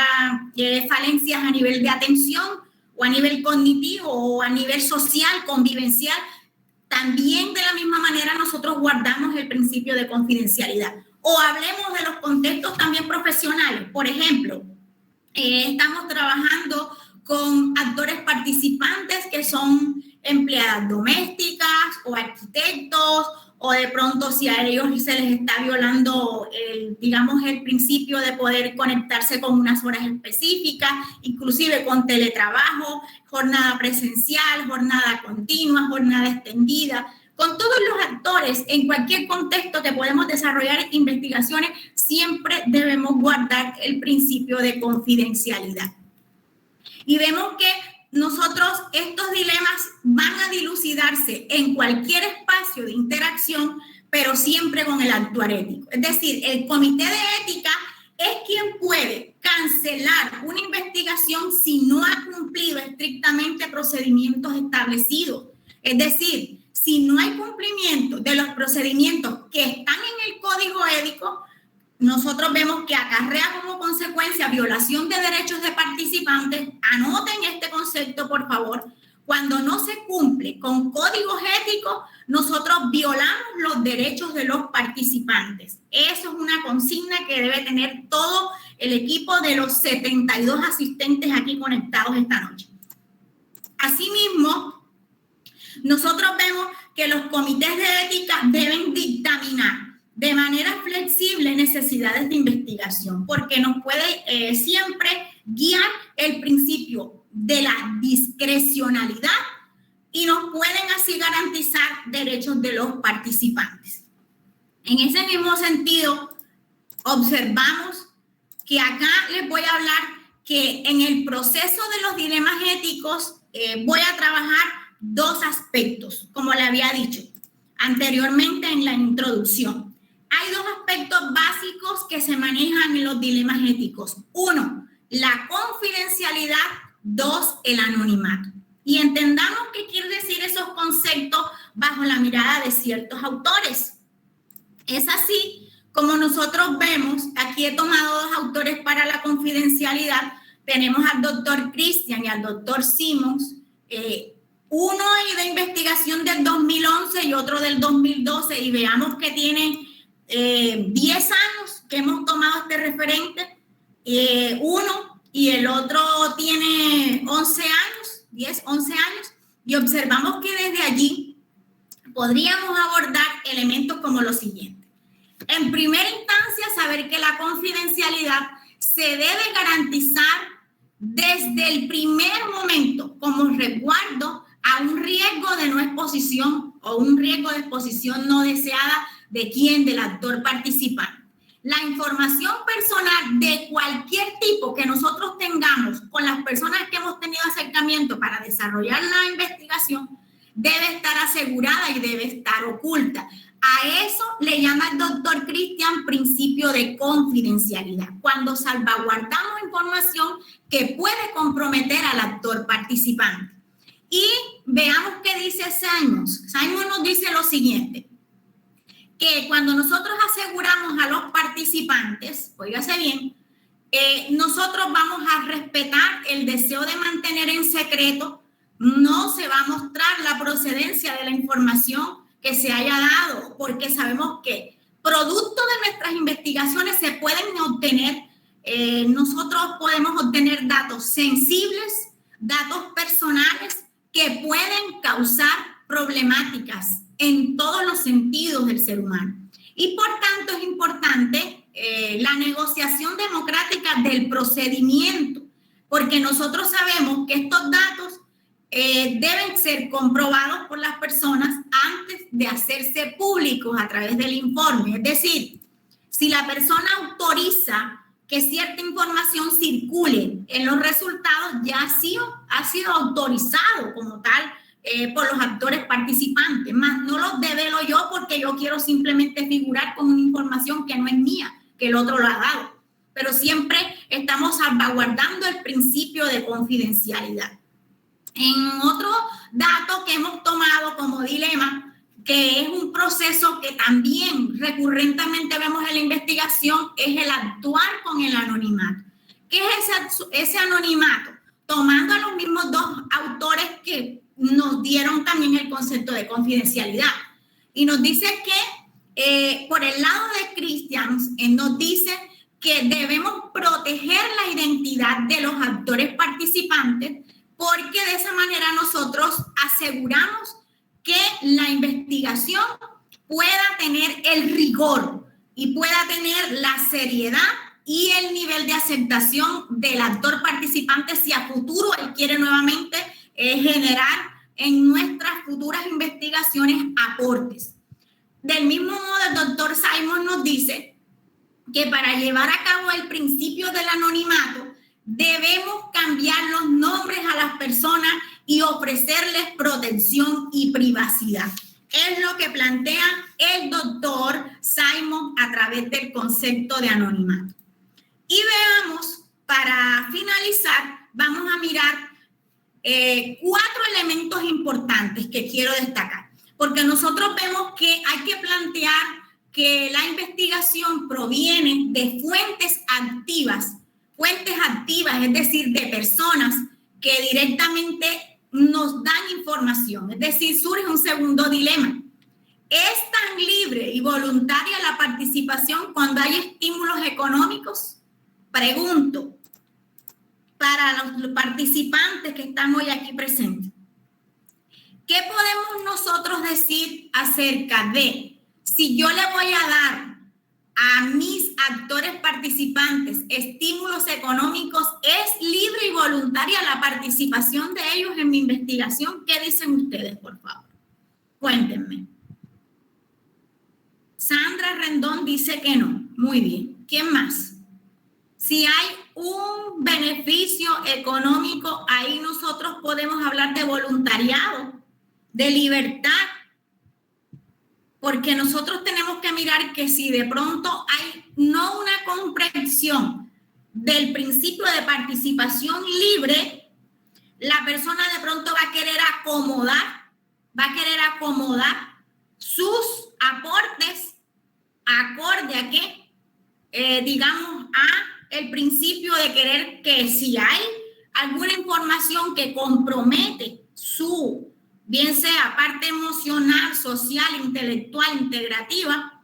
falencias a nivel de atención o a nivel cognitivo o a nivel social, convivencial, también de la misma manera nosotros guardamos el principio de confidencialidad. O hablemos de los contextos también profesionales. Por ejemplo, estamos trabajando con actores participantes que son empleadas domésticas o arquitectos, o de pronto si a ellos se les está violando el principio de poder conectarse con unas horas específicas, inclusive con teletrabajo, jornada presencial, jornada continua, jornada extendida. Con todos los actores, en cualquier contexto que podemos desarrollar investigaciones, siempre debemos guardar el principio de confidencialidad. Y vemos que nosotros estos dilemas van a dilucidarse en cualquier espacio de interacción, pero siempre con el actuar ético. Es decir, el comité de ética es quien puede cancelar una investigación si no ha cumplido estrictamente procedimientos establecidos. Es decir, si no hay cumplimiento de los procedimientos que están en el código ético, nosotros vemos que acarrea como consecuencia violación de derechos de participantes. Anoten este concepto, por favor. Cuando no se cumple con códigos éticos, nosotros violamos los derechos de los participantes. Eso es una consigna que debe tener todo el equipo de los 72 asistentes aquí conectados esta noche. Asimismo, nosotros vemos que los comités de ética deben dictaminar de manera flexible necesidades de investigación, porque nos puede siempre guiar el principio de la discrecionalidad y nos pueden así garantizar derechos de los participantes. En ese mismo sentido, observamos que acá les voy a hablar que en el proceso de los dilemas éticos voy a trabajar dos aspectos, como le había dicho anteriormente en la introducción. Hay dos aspectos básicos que se manejan en los dilemas éticos. Uno, la confidencialidad. Dos, el anonimato. Y entendamos qué quiere decir esos conceptos bajo la mirada de ciertos autores. Es así como nosotros vemos, aquí he tomado dos autores para la confidencialidad. Tenemos al doctor Christian y al doctor Simons. Uno de investigación del 2011 y otro del 2012. Y veamos que tienen 10 años que hemos tomado este referente, uno y el otro tiene 11 años, 10, 11 años, y observamos que desde allí podríamos abordar elementos como lo siguiente. En primera instancia, saber que la confidencialidad se debe garantizar desde el primer momento como resguardo a un riesgo de no exposición o un riesgo de exposición no deseada ¿de quién? Del actor participante. La información personal de cualquier tipo que nosotros tengamos con las personas que hemos tenido acercamiento para desarrollar la investigación debe estar asegurada y debe estar oculta. A eso le llama el doctor Christian principio de confidencialidad, cuando salvaguardamos información que puede comprometer al actor participante. Y veamos qué dice Simons. Simons nos dice lo siguiente, que cuando nosotros aseguramos a los participantes, óigase bien, nosotros vamos a respetar el deseo de mantener en secreto, no se va a mostrar la procedencia de la información que se haya dado, porque sabemos que producto de nuestras investigaciones se pueden obtener, nosotros podemos obtener datos sensibles, datos personales que pueden causar problemáticas en todos los sentidos del ser humano. Y por tanto es importante la negociación democrática del procedimiento, porque nosotros sabemos que estos datos deben ser comprobados por las personas antes de hacerse públicos a través del informe. Es decir, si la persona autoriza que cierta información circule en los resultados, ya ha sido autorizado como tal por los actores participantes, más no los develo yo porque yo quiero simplemente figurar con una información que no es mía, que el otro lo ha dado. Pero siempre estamos salvaguardando el principio de confidencialidad. En otro dato que hemos tomado como dilema, que es un proceso que también recurrentemente vemos en la investigación, es el actuar con el anonimato. ¿Qué es ese anonimato? Tomando a los mismos dos autores que nos dieron también el concepto de confidencialidad. Y nos dice que por el lado de Christian, nos dice que debemos proteger la identidad de los actores participantes porque de esa manera nosotros aseguramos que la investigación pueda tener el rigor y pueda tener la seriedad y el nivel de aceptación del actor participante si a futuro él quiere nuevamente generar en nuestras futuras investigaciones aportes. Del mismo modo, el doctor Simons nos dice que para llevar a cabo el principio del anonimato debemos cambiar los nombres a las personas y ofrecerles protección y privacidad. Es lo que plantea el doctor Simons a través del concepto de anonimato. Y veamos, para finalizar, vamos a mirar 4 elementos importantes que quiero destacar, porque nosotros vemos que hay que plantear que la investigación proviene de fuentes activas, es decir, de personas que directamente nos dan información. Es decir, surge un segundo dilema. ¿Es tan libre y voluntaria la participación cuando hay estímulos económicos? Pregunto para los participantes que están hoy aquí presentes. ¿Qué podemos nosotros decir acerca de si yo le voy a dar a mis actores participantes estímulos económicos, es libre y voluntaria la participación de ellos en mi investigación? ¿Qué dicen ustedes, por favor? Cuéntenme. Sandra Rendón dice que no. Muy bien. ¿Quién más? Si hay un beneficio económico, ahí nosotros podemos hablar de voluntariado, de libertad, porque nosotros tenemos que mirar que si de pronto hay no una comprensión del principio de participación libre, la persona de pronto va a querer acomodar sus aportes acorde a que, digamos, a el principio de querer que si hay alguna información que compromete su, bien sea parte emocional, social, intelectual, integrativa,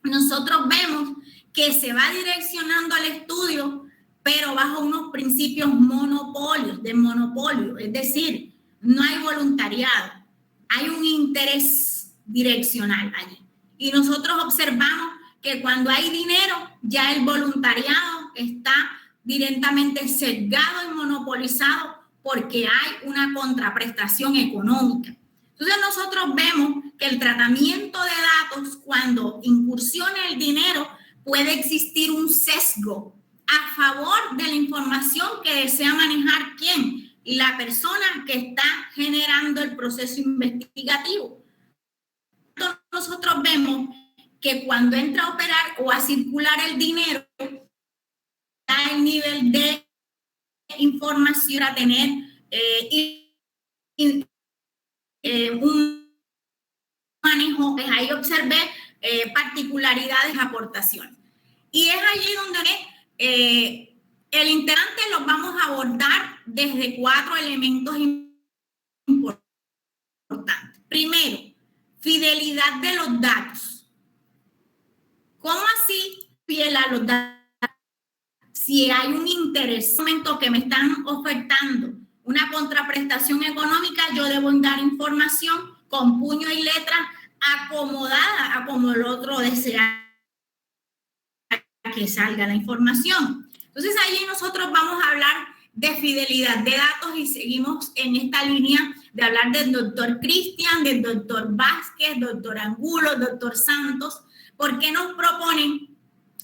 nosotros vemos que se va direccionando al estudio, pero bajo unos principios de monopolio, es decir, no hay voluntariado, hay un interés direccional allí. Y nosotros observamos que cuando hay dinero, ya el voluntariado está directamente sesgado y monopolizado porque hay una contraprestación económica. Entonces nosotros vemos que el tratamiento de datos, cuando incursiona el dinero, puede existir un sesgo a favor de la información que desea manejar ¿quién? La persona que está generando el proceso investigativo. Entonces nosotros vemos que cuando entra a operar o a circular el dinero, da el nivel de información a tener un manejo. Ahí observé particularidades, aportaciones. Y es allí donde el integrante los vamos a abordar desde 4 elementos importantes. Primero, fidelidad de los datos. ¿Cómo así fiel a los datos? Si hay un interés, un momento que me están ofertando una contraprestación económica, yo debo dar información con puño y letra acomodada a como el otro desea que salga la información. Entonces, allí nosotros vamos a hablar de fidelidad de datos y seguimos en esta línea de hablar del doctor Cristian, del doctor Vázquez, doctor Angulo, doctor Santos, porque nos proponen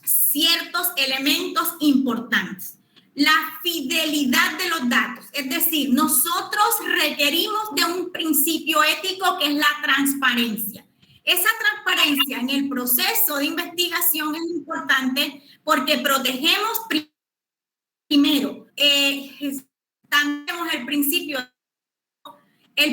ciertos elementos importantes. La fidelidad de los datos, es decir, nosotros requerimos de un principio ético que es la transparencia. Esa transparencia en el proceso de investigación es importante porque protegemos primero, tenemos el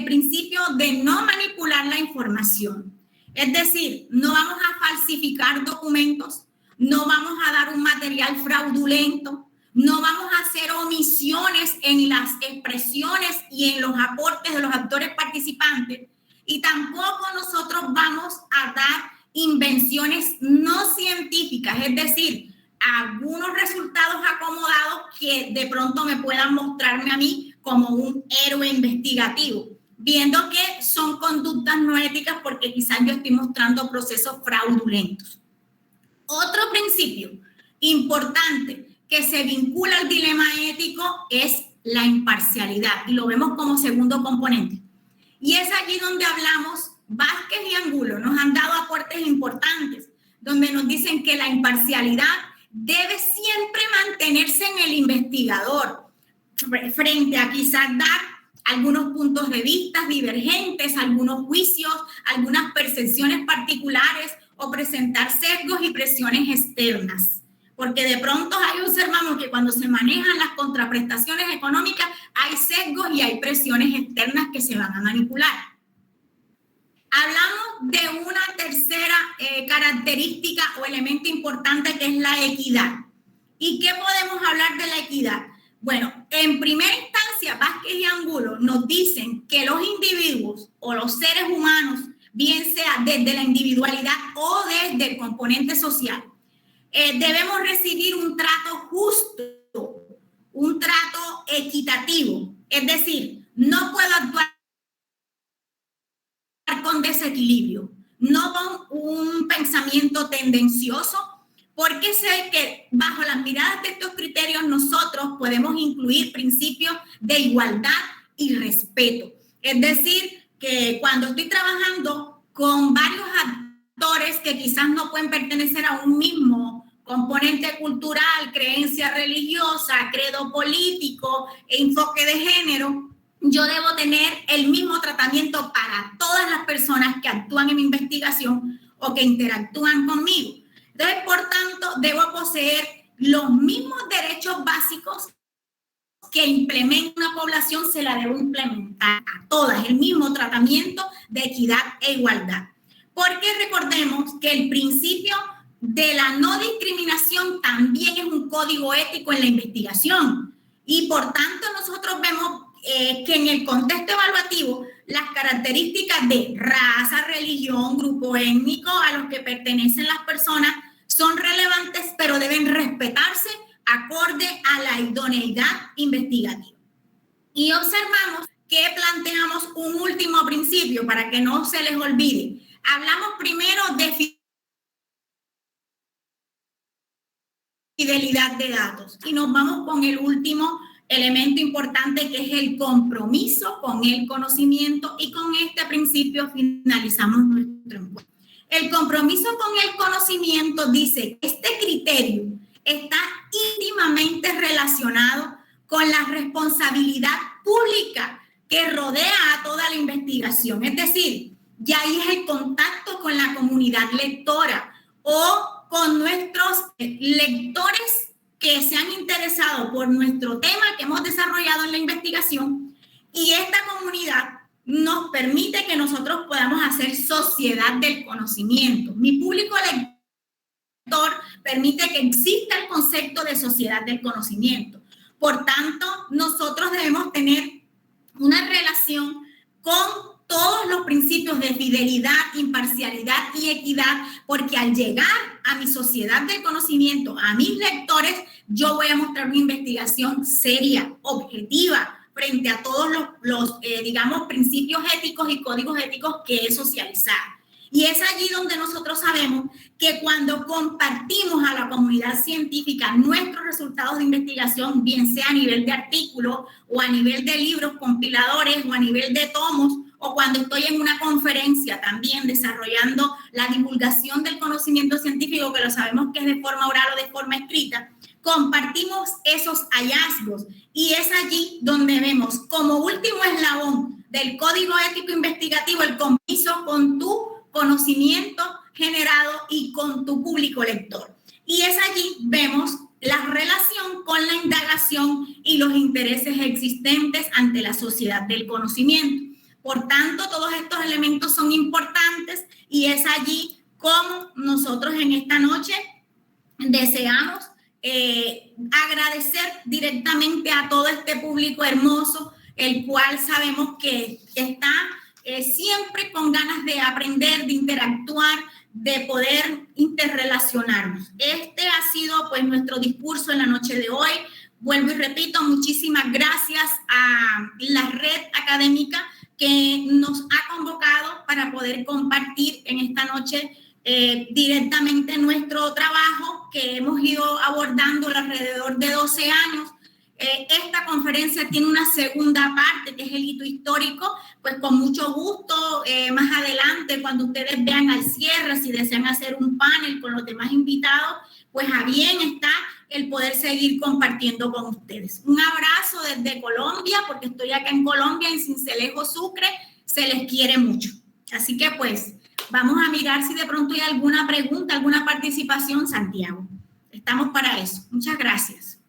principio de no manipular la información. Es decir, no vamos a falsificar documentos, no vamos a dar un material fraudulento, no vamos a hacer omisiones en las expresiones y en los aportes de los actores participantes, y tampoco nosotros vamos a dar invenciones no científicas, es decir, algunos resultados acomodados que de pronto me puedan mostrarme a mí como un héroe investigativo, viendo que son conductas no éticas porque quizás yo estoy mostrando procesos fraudulentos. Otro principio importante que se vincula al dilema ético es la imparcialidad, y lo vemos como segundo componente. Y es allí donde hablamos, Vázquez y Angulo nos han dado aportes importantes, donde nos dicen que la imparcialidad debe siempre mantenerse en el investigador, frente a quizás dar algunos puntos de vista divergentes, algunos juicios, algunas percepciones particulares o presentar sesgos y presiones externas. Porque de pronto ahí observamos que cuando se manejan las contraprestaciones económicas hay sesgos y hay presiones externas que se van a manipular. Hablamos de una tercera característica o elemento importante que es la equidad. ¿Y qué podemos hablar de la equidad? Bueno, en primera instancia, Vázquez y Angulo nos dicen que los individuos o los seres humanos bien sea desde la individualidad o desde el componente social. Debemos recibir un trato justo, un trato equitativo. Es decir, no puedo actuar con desequilibrio, no con un pensamiento tendencioso, porque sé que bajo las miradas de estos criterios nosotros podemos incluir principios de igualdad y respeto. Es decir, que cuando estoy trabajando con varios actores que quizás no pueden pertenecer a un mismo componente cultural, creencia religiosa, credo político, enfoque de género, yo debo tener el mismo tratamiento para todas las personas que actúan en mi investigación o que interactúan conmigo. Entonces, por tanto, debo poseer los mismos derechos básicos que implementa una población, se la debo implementar a todas, el mismo tratamiento de equidad e igualdad. Porque recordemos que el principio de la no discriminación también es un código ético en la investigación. Y por tanto, nosotros vemos que en el contexto evaluativo las características de raza, religión, grupo étnico a los que pertenecen las personas son relevantes, pero deben respetarse acorde a la idoneidad investigativa. Y observamos que planteamos un último principio para que no se les olvide. Hablamos primero de fidelidad de datos y nos vamos con el último elemento importante, que es el compromiso con el conocimiento, y con este principio finalizamos nuestro encuentro. El compromiso con el conocimiento dice que este criterio está íntimamente relacionado con la responsabilidad pública que rodea a toda la investigación. Es decir, ya ahí es el contacto con la comunidad lectora o con nuestros lectores que se han interesado por nuestro tema que hemos desarrollado en la investigación, y esta comunidad nos permite que nosotros podamos hacer sociedad del conocimiento. Mi público lector permite que exista el concepto de sociedad del conocimiento. Por tanto, nosotros debemos tener una relación con todos los principios de fidelidad, imparcialidad y equidad, porque al llegar a mi sociedad del conocimiento, a mis lectores, yo voy a mostrar una investigación seria, objetiva, frente a todos los digamos, principios éticos y códigos éticos que he socializado. Y es allí donde nosotros sabemos que cuando compartimos a la comunidad científica nuestros resultados de investigación, bien sea a nivel de artículos o a nivel de libros compiladores o a nivel de tomos, o cuando estoy en una conferencia también desarrollando la divulgación del conocimiento científico, que lo sabemos que es de forma oral o de forma escrita, compartimos esos hallazgos, y es allí donde vemos como último eslabón del código ético investigativo el compromiso con tu conocimiento generado y con tu público lector. Y es allí vemos la relación con la indagación y los intereses existentes ante la sociedad del conocimiento. Por tanto, todos estos elementos son importantes, y es allí como nosotros en esta noche deseamos agradecer directamente a todo este público hermoso, el cual sabemos que está siempre con ganas de aprender, de interactuar, de poder interrelacionarnos. Este ha sido pues nuestro discurso en la noche de hoy. Vuelvo y repito, muchísimas gracias a la red académica que nos ha convocado para poder compartir en esta noche directamente nuestro trabajo que hemos ido abordando alrededor de 12 años. Esta conferencia tiene una segunda parte, que es el hito histórico. Pues con mucho gusto, más adelante, cuando ustedes vean al cierre, si desean hacer un panel con los demás invitados, pues a bien está el poder seguir compartiendo con ustedes. Un abrazo desde Colombia, porque estoy acá en Colombia, en Sincelejo, Sucre. Se les quiere mucho. Así que pues vamos a mirar si de pronto hay alguna pregunta, alguna participación, Santiago. Estamos para eso. Muchas gracias.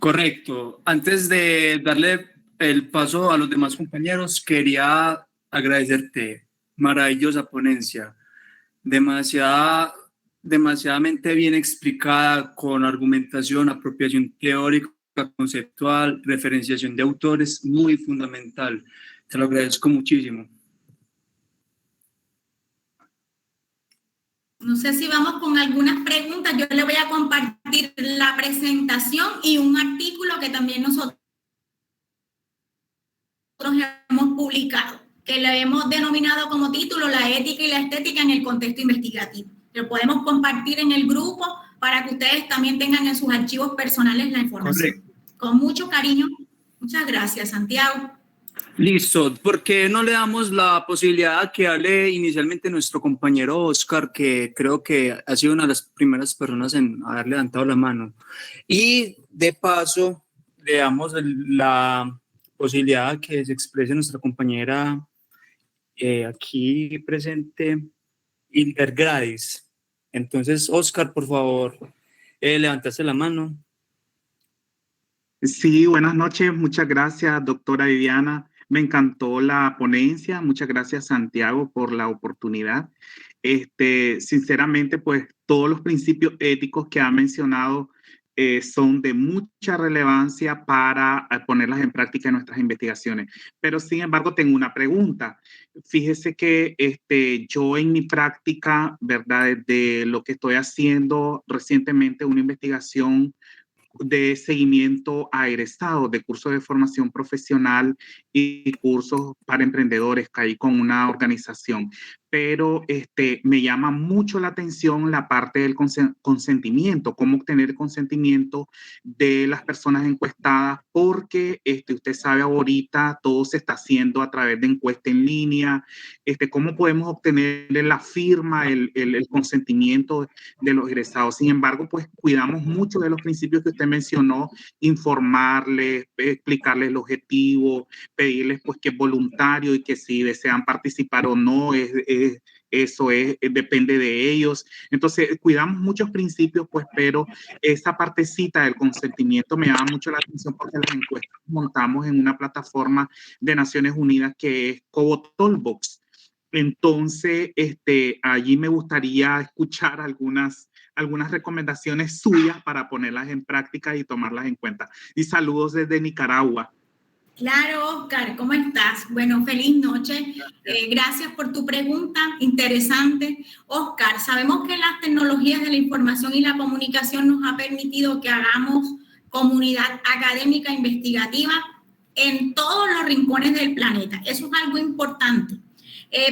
Correcto. Antes de darle el paso a los demás compañeros, quería agradecerte. Maravillosa ponencia. Demasiadamente bien explicada, con argumentación, apropiación teórica, conceptual, referenciación de autores, muy fundamental. Te lo agradezco muchísimo. No sé si vamos con algunas preguntas. Yo le voy a compartir la presentación y un artículo que también nosotros hemos publicado, que le hemos denominado como título La ética y la estética en el contexto investigativo. Lo podemos compartir en el grupo para que ustedes también tengan en sus archivos personales la información. Correcto. Con mucho cariño. Muchas gracias, Santiago. Listo, ¿por qué no le damos la posibilidad a que hable inicialmente nuestro compañero Oscar, que creo que ha sido una de las primeras personas en haber levantado la mano? Y de paso, le damos la posibilidad a que se exprese nuestra compañera aquí presente, Hilder Gradis. Entonces, Oscar, por favor, levantaste la mano. Sí, buenas noches. Muchas gracias, doctora Viviana. Me encantó la ponencia. Muchas gracias, Santiago, por la oportunidad. Sinceramente, pues todos los principios éticos que ha mencionado son de mucha relevancia para ponerlas en práctica en nuestras investigaciones. Pero, sin embargo, tengo una pregunta. Fíjese que yo en mi práctica, ¿verdad? De lo que estoy haciendo recientemente, una investigación de seguimiento a egresados de cursos de formación profesional y cursos para emprendedores, caí con una organización. Pero me llama mucho la atención la parte del consentimiento, cómo obtener el consentimiento de las personas encuestadas, porque usted sabe ahorita todo se está haciendo a través de encuesta en línea, cómo podemos obtener la firma, el consentimiento de los egresados. Sin embargo, pues cuidamos mucho de los principios que usted mencionó, informarles, explicarles el objetivo, pedirles pues que es voluntario y que si desean participar o no, depende de ellos. Entonces, cuidamos muchos principios, pues, pero esa partecita del consentimiento me llama mucho la atención porque las encuestas montamos en una plataforma de Naciones Unidas que es Toolbox. Entonces, allí me gustaría escuchar algunas recomendaciones suyas para ponerlas en práctica y tomarlas en cuenta. Y saludos desde Nicaragua. Claro, Oscar, ¿cómo estás? Bueno, feliz noche. Gracias por tu pregunta, interesante. Oscar, sabemos que las tecnologías de la información y la comunicación nos ha permitido que hagamos comunidad académica investigativa en todos los rincones del planeta. Eso es algo importante.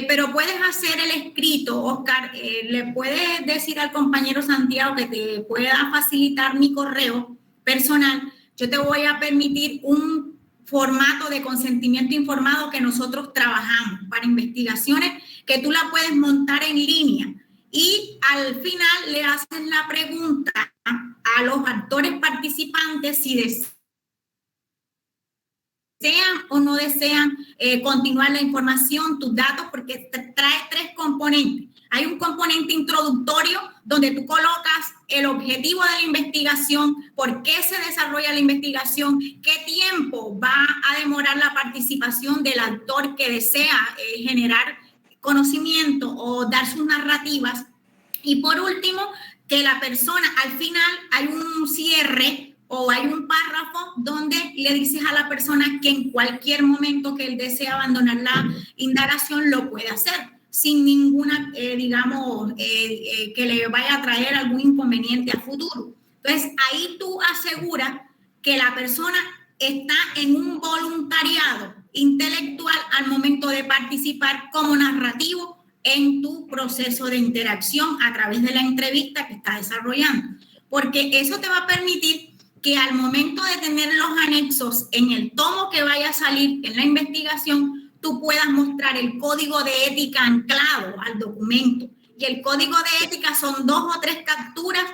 Pero puedes hacer el escrito, Oscar, le puedes decir al compañero Santiago que te pueda facilitar mi correo personal. Yo te voy a permitir un formato de consentimiento informado que nosotros trabajamos para investigaciones que tú la puedes montar en línea y al final le haces la pregunta a los actores participantes si desean o no desean continuar la información, tus datos, porque trae 3 componentes. Hay un componente introductorio donde tú colocas el objetivo de la investigación, por qué se desarrolla la investigación, qué tiempo va a demorar la participación del actor que desea generar conocimiento o dar sus narrativas. Y por último, que la persona, al final hay un cierre o hay un párrafo donde le dices a la persona que en cualquier momento que él desee abandonar la indagación lo puede hacer, sin ninguna, que le vaya a traer algún inconveniente a futuro. Entonces, ahí tú aseguras que la persona está en un voluntariado intelectual al momento de participar como narrativo en tu proceso de interacción a través de la entrevista que está desarrollando. Porque eso te va a permitir que al momento de tener los anexos en el tomo que vaya a salir en la investigación, tú puedas mostrar el código de ética anclado al documento. Y el código de ética son 2 o 3 capturas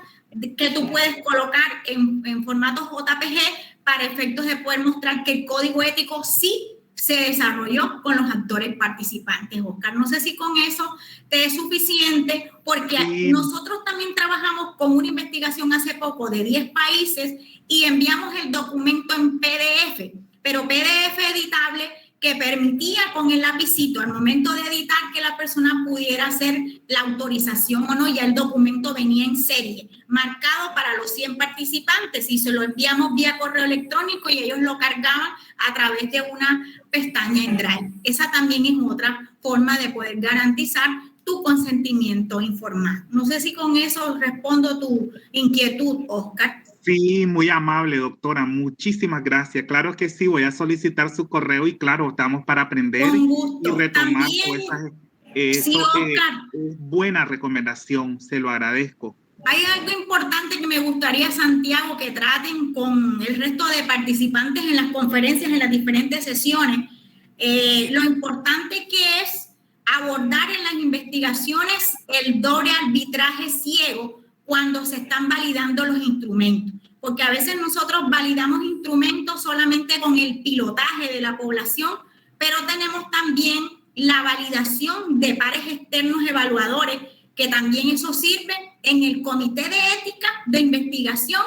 que tú puedes colocar en formato JPG para efectos de poder mostrar que el código ético sí se desarrolló con los actores participantes. Oscar, no sé si con eso te es suficiente, porque sí. Nosotros también trabajamos con una investigación hace poco de 10 países y enviamos el documento en PDF, pero PDF editable, que permitía con el lapicito al momento de editar que la persona pudiera hacer la autorización o no. Ya el documento venía en serie, marcado para los 100 participantes y se lo enviamos vía correo electrónico y ellos lo cargaban a través de una pestaña en Drive. Esa también es otra forma de poder garantizar tu consentimiento informado. No sé si con eso respondo tu inquietud, Oscar. Sí, muy amable, doctora. Muchísimas gracias. Claro que sí, voy a solicitar su correo y claro, estamos para aprender Con y gusto. retomar También, sí, eso Oscar. es buena recomendación, se lo agradezco. Hay algo importante que me gustaría, Santiago, que traten con el resto de participantes en las conferencias, en las diferentes sesiones. Lo importante que es abordar en las investigaciones el doble arbitraje ciego cuando se están validando los instrumentos. Porque a veces nosotros validamos instrumentos solamente con el pilotaje de la población, pero tenemos también la validación de pares externos evaluadores, que también eso sirve en el comité de ética de investigación,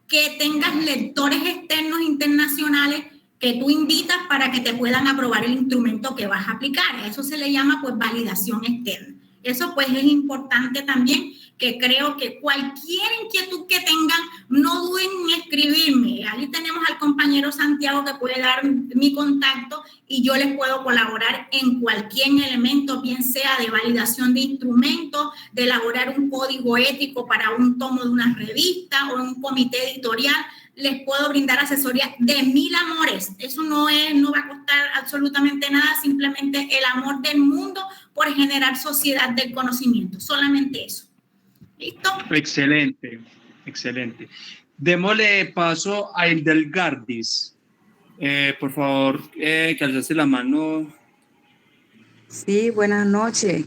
que tengas lectores externos internacionales que tú invitas para que te puedan aprobar el instrumento que vas a aplicar. A eso se le llama pues validación externa. Eso pues es importante también, que creo que cualquier inquietud que tengan, no duden en escribirme. Ahí tenemos al compañero Santiago que puede dar mi contacto y yo les puedo colaborar en cualquier elemento, bien sea de validación de instrumentos, de elaborar un código ético para un tomo de una revista o un comité editorial. Les puedo brindar asesoría de 1000 amores. Eso no va a costar absolutamente nada, simplemente el amor del mundo por generar sociedad del conocimiento. Solamente eso. ¿Listo? Excelente, excelente. Démosle paso a Hildelgardis. Por favor, que alzaste la mano. Sí, buenas noches.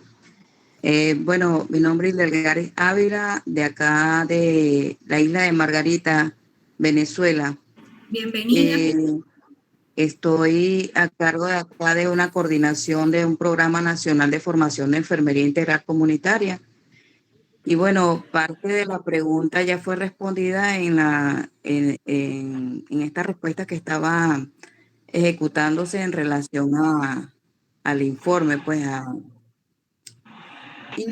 Bueno, mi nombre es Hildelgardis Ávila, de acá de la isla de Margarita, Venezuela. Bienvenida. Estoy a cargo de acá de una coordinación de un programa nacional de formación de enfermería integral comunitaria. Y bueno, parte de la pregunta ya fue respondida en esta respuesta que estaba ejecutándose en relación al informe, pues. Y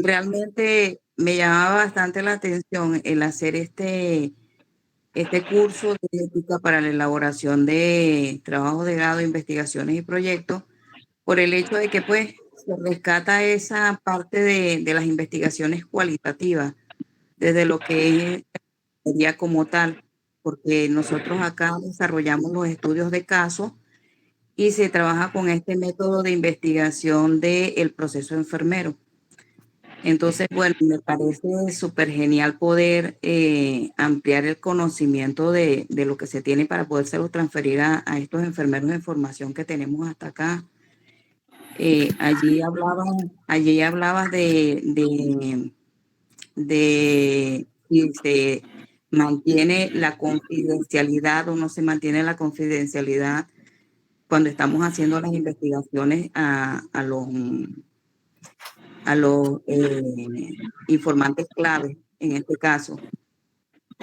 realmente me llamaba bastante la atención el hacer este curso de ética para la elaboración de trabajos de grado, investigaciones y proyectos, por el hecho de que pues se rescata esa parte de las investigaciones cualitativas, desde lo que sería como tal, porque nosotros acá desarrollamos los estudios de caso y se trabaja con este método de investigación del proceso enfermero. Entonces, bueno, me parece súper genial poder ampliar el conocimiento de lo que se tiene para podérselo transferir a estos enfermeros de formación que tenemos hasta acá. Allí hablabas de si se mantiene la confidencialidad o no se mantiene la confidencialidad cuando estamos haciendo las investigaciones a los informantes clave en este caso.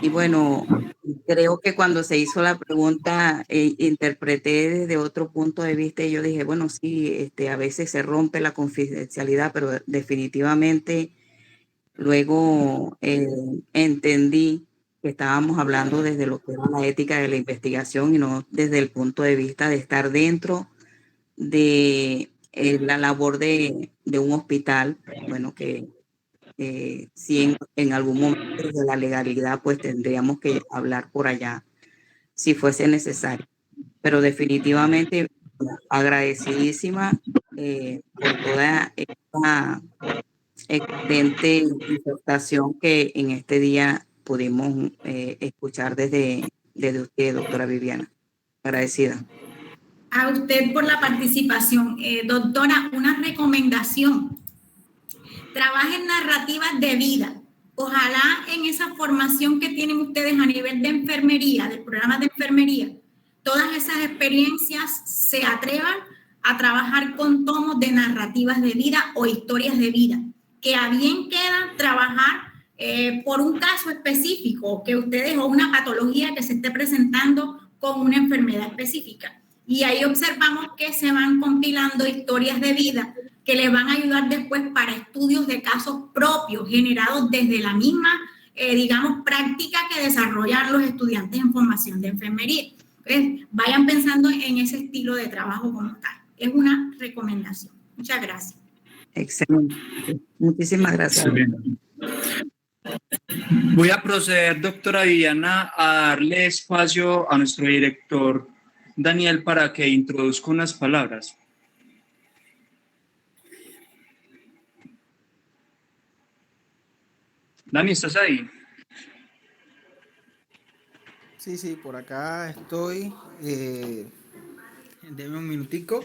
Y bueno, creo que cuando se hizo la pregunta, interpreté desde otro punto de vista y yo dije, bueno, sí, a veces se rompe la confidencialidad, pero definitivamente luego entendí que estábamos hablando desde lo que era la ética de la investigación y no desde el punto de vista de estar dentro de la labor de un hospital. Bueno, que si en algún momento de la legalidad, pues tendríamos que hablar por allá si fuese necesario. Pero definitivamente agradecidísima por toda esta excelente disertación que en este día pudimos escuchar desde usted, doctora Viviana. Agradecida. A usted por la participación. Doctora, una recomendación. Trabajen narrativas de vida. Ojalá en esa formación que tienen ustedes a nivel de enfermería, del programa de enfermería, todas esas experiencias se atrevan a trabajar con tomos de narrativas de vida o historias de vida, que a bien queda trabajar por un caso específico que ustedes o una patología que se esté presentando con una enfermedad específica. Y ahí observamos que se van compilando historias de vida que les van a ayudar después para estudios de casos propios generados desde la misma, digamos, práctica que desarrollan los estudiantes en formación de enfermería. Entonces, vayan pensando en ese estilo de trabajo como tal. Es una recomendación. Muchas gracias. Excelente. Muchísimas gracias. Excelente. Voy a proceder, doctora Viviana, a darle espacio a nuestro director Daniel para que introduzca unas palabras. Dani, ¿estás ahí? Sí, por acá estoy. Deme un minutico.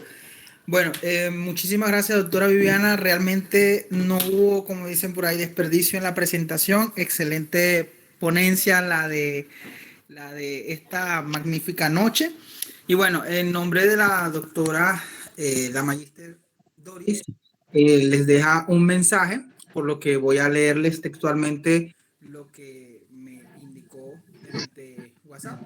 Bueno, muchísimas gracias, doctora Viviana. Realmente no hubo, como dicen por ahí, desperdicio en la presentación. Excelente ponencia la de esta magnífica noche. Y bueno, en nombre de la doctora, la magíster Doris, les deja un mensaje, por lo que voy a leerles textualmente lo que me indicó mediante WhatsApp.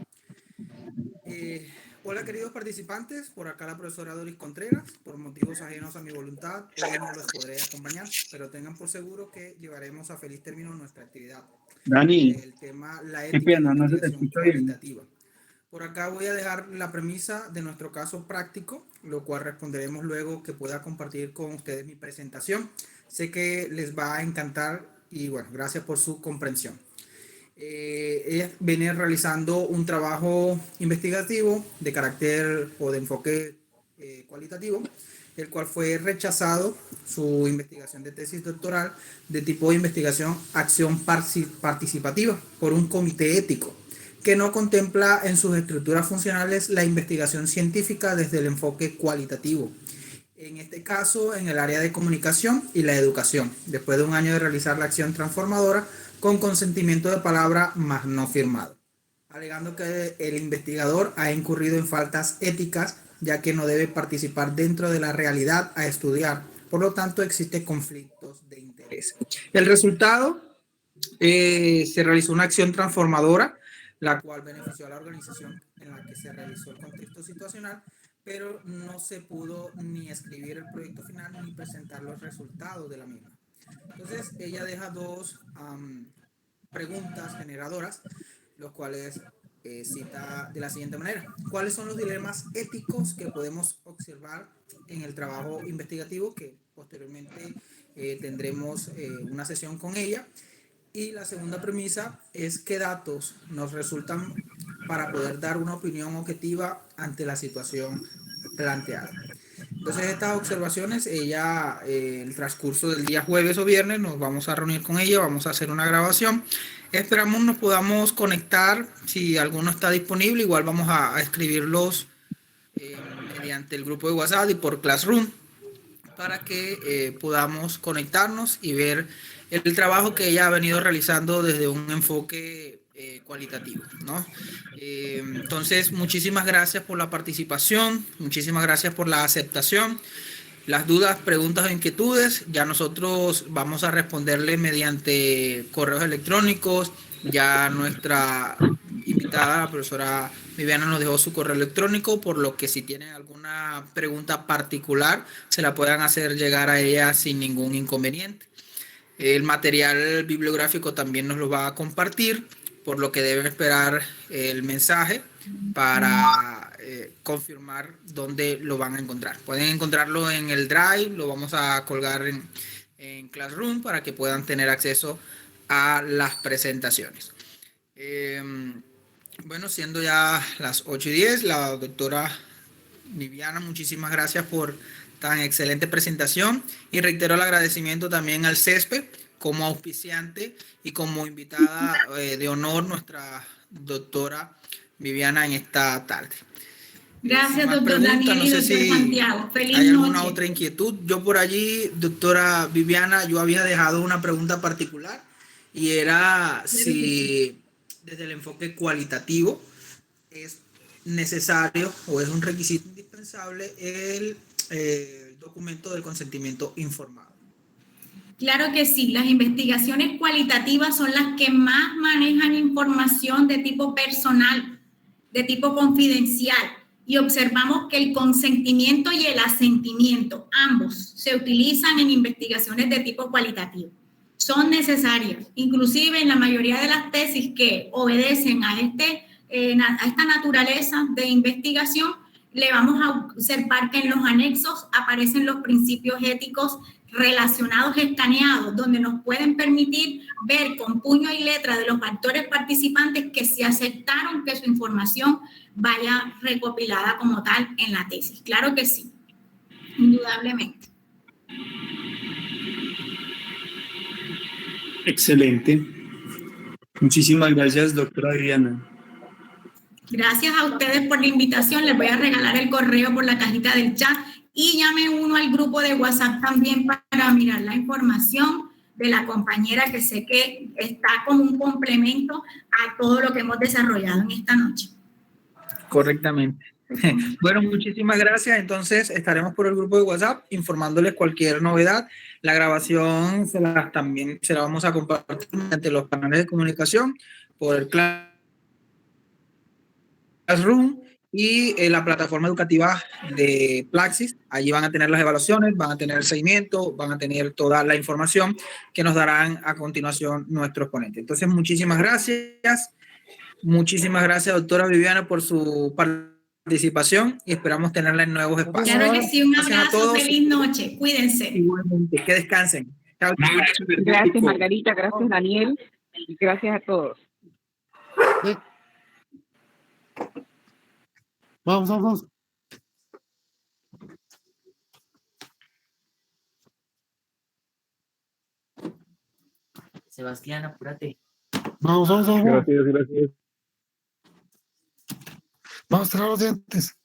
Hola, queridos participantes, por acá la profesora Doris Contreras. Por motivos ajenos a mi voluntad, hoy no los podré acompañar, pero tengan por seguro que llevaremos a feliz término nuestra actividad. Dani, El tema, la qué ética pena, de no se te investigación escucha bien. cualitativa. Por acá voy a dejar la premisa de nuestro caso práctico, lo cual responderemos luego que pueda compartir con ustedes mi presentación. Sé que les va a encantar y bueno, gracias por su comprensión. Ella viene realizando un trabajo investigativo de carácter o de enfoque cualitativo, el cual fue rechazado, su investigación de tesis doctoral de tipo de investigación acción participativa por un comité ético que no contempla en sus estructuras funcionales la investigación científica desde el enfoque cualitativo. En este caso, en el área de comunicación y la educación, después de un año de realizar la acción transformadora con consentimiento de palabra más no firmado, alegando que el investigador ha incurrido en faltas éticas, ya que no debe participar dentro de la realidad a estudiar. Por lo tanto, existen conflictos de interés. El resultado, se realizó una acción transformadora, la cual benefició a la organización en la que se realizó el contexto situacional, pero no se pudo ni escribir el proyecto final ni presentar los resultados de la misma. Entonces, ella deja dos preguntas generadoras, los cuales cita de la siguiente manera. ¿Cuáles son los dilemas éticos que podemos observar en el trabajo investigativo? Que posteriormente tendremos una sesión con ella. Y la segunda premisa es qué datos nos resultan para poder dar una opinión objetiva ante la situación planteada. Entonces, estas observaciones, ella, el transcurso del día jueves o viernes, nos vamos a reunir con ella, vamos a hacer una grabación. Esperamos nos podamos conectar, si alguno está disponible, igual vamos a escribirlos mediante el grupo de WhatsApp y por Classroom, para que podamos conectarnos y ver el trabajo que ella ha venido realizando desde un enfoque cualitativo, ¿no? Entonces, muchísimas gracias por la participación, muchísimas gracias por la aceptación. Las dudas, preguntas o inquietudes, ya nosotros vamos a responderle mediante correos electrónicos. Ya nuestra invitada, la profesora Viviana, nos dejó su correo electrónico, por lo que si tienen alguna pregunta particular, se la puedan hacer llegar a ella sin ningún inconveniente. El material bibliográfico también nos lo va a compartir, por lo que deben esperar el mensaje para confirmar dónde lo van a encontrar. Pueden encontrarlo en el Drive, lo vamos a colgar en Classroom para que puedan tener acceso a las presentaciones. Bueno, siendo ya las 8:10, la doctora Viviana, muchísimas gracias por tan excelente presentación y reitero el agradecimiento también al CESPE como auspiciante y como invitada de honor nuestra doctora Viviana en esta tarde. Gracias, doctor Daniel no y sé doctor si Santiago. Feliz hay noche. alguna otra inquietud. Yo por allí, doctora Viviana, yo había dejado una pregunta particular y era si desde el enfoque cualitativo es necesario o es un requisito indispensable el documento del consentimiento informado. Claro que sí, las investigaciones cualitativas son las que más manejan información de tipo personal, de tipo confidencial, y observamos que el consentimiento y el asentimiento, ambos, se utilizan en investigaciones de tipo cualitativo. Son necesarias, inclusive en la mayoría de las tesis que obedecen a esta naturaleza de investigación, le vamos a observar que en los anexos aparecen los principios éticos relacionados escaneados, donde nos pueden permitir ver con puño y letra de los actores participantes que se aceptaron que su información vaya recopilada como tal en la tesis. Claro que sí, indudablemente. Excelente. Muchísimas gracias, doctora Viviana. Gracias a ustedes por la invitación. Les voy a regalar el correo por la cajita del chat y ya me uno al grupo de WhatsApp también para mirar la información de la compañera que sé que está como un complemento a todo lo que hemos desarrollado en esta noche. Correctamente. Bueno, muchísimas gracias. Entonces, estaremos por el grupo de WhatsApp informándoles cualquier novedad. La grabación también se la vamos a compartir mediante los canales de comunicación por el Classroom y la plataforma educativa de Plaxis. Allí van a tener las evaluaciones, van a tener el seguimiento, van a tener toda la información que nos darán a continuación nuestros ponentes. Entonces, muchísimas gracias. Muchísimas gracias, doctora Viviana, por su participación y esperamos tenerla en nuevos espacios. Claro que sí, un Gracias a abrazo, todos. feliz noche, cuídense. Igualmente, que descansen. Chao. Gracias, Margarita, gracias, Daniel, y gracias a todos. Vamos. Sebastián, apúrate. Vamos. Gracias. Vamos a cerrar los dientes.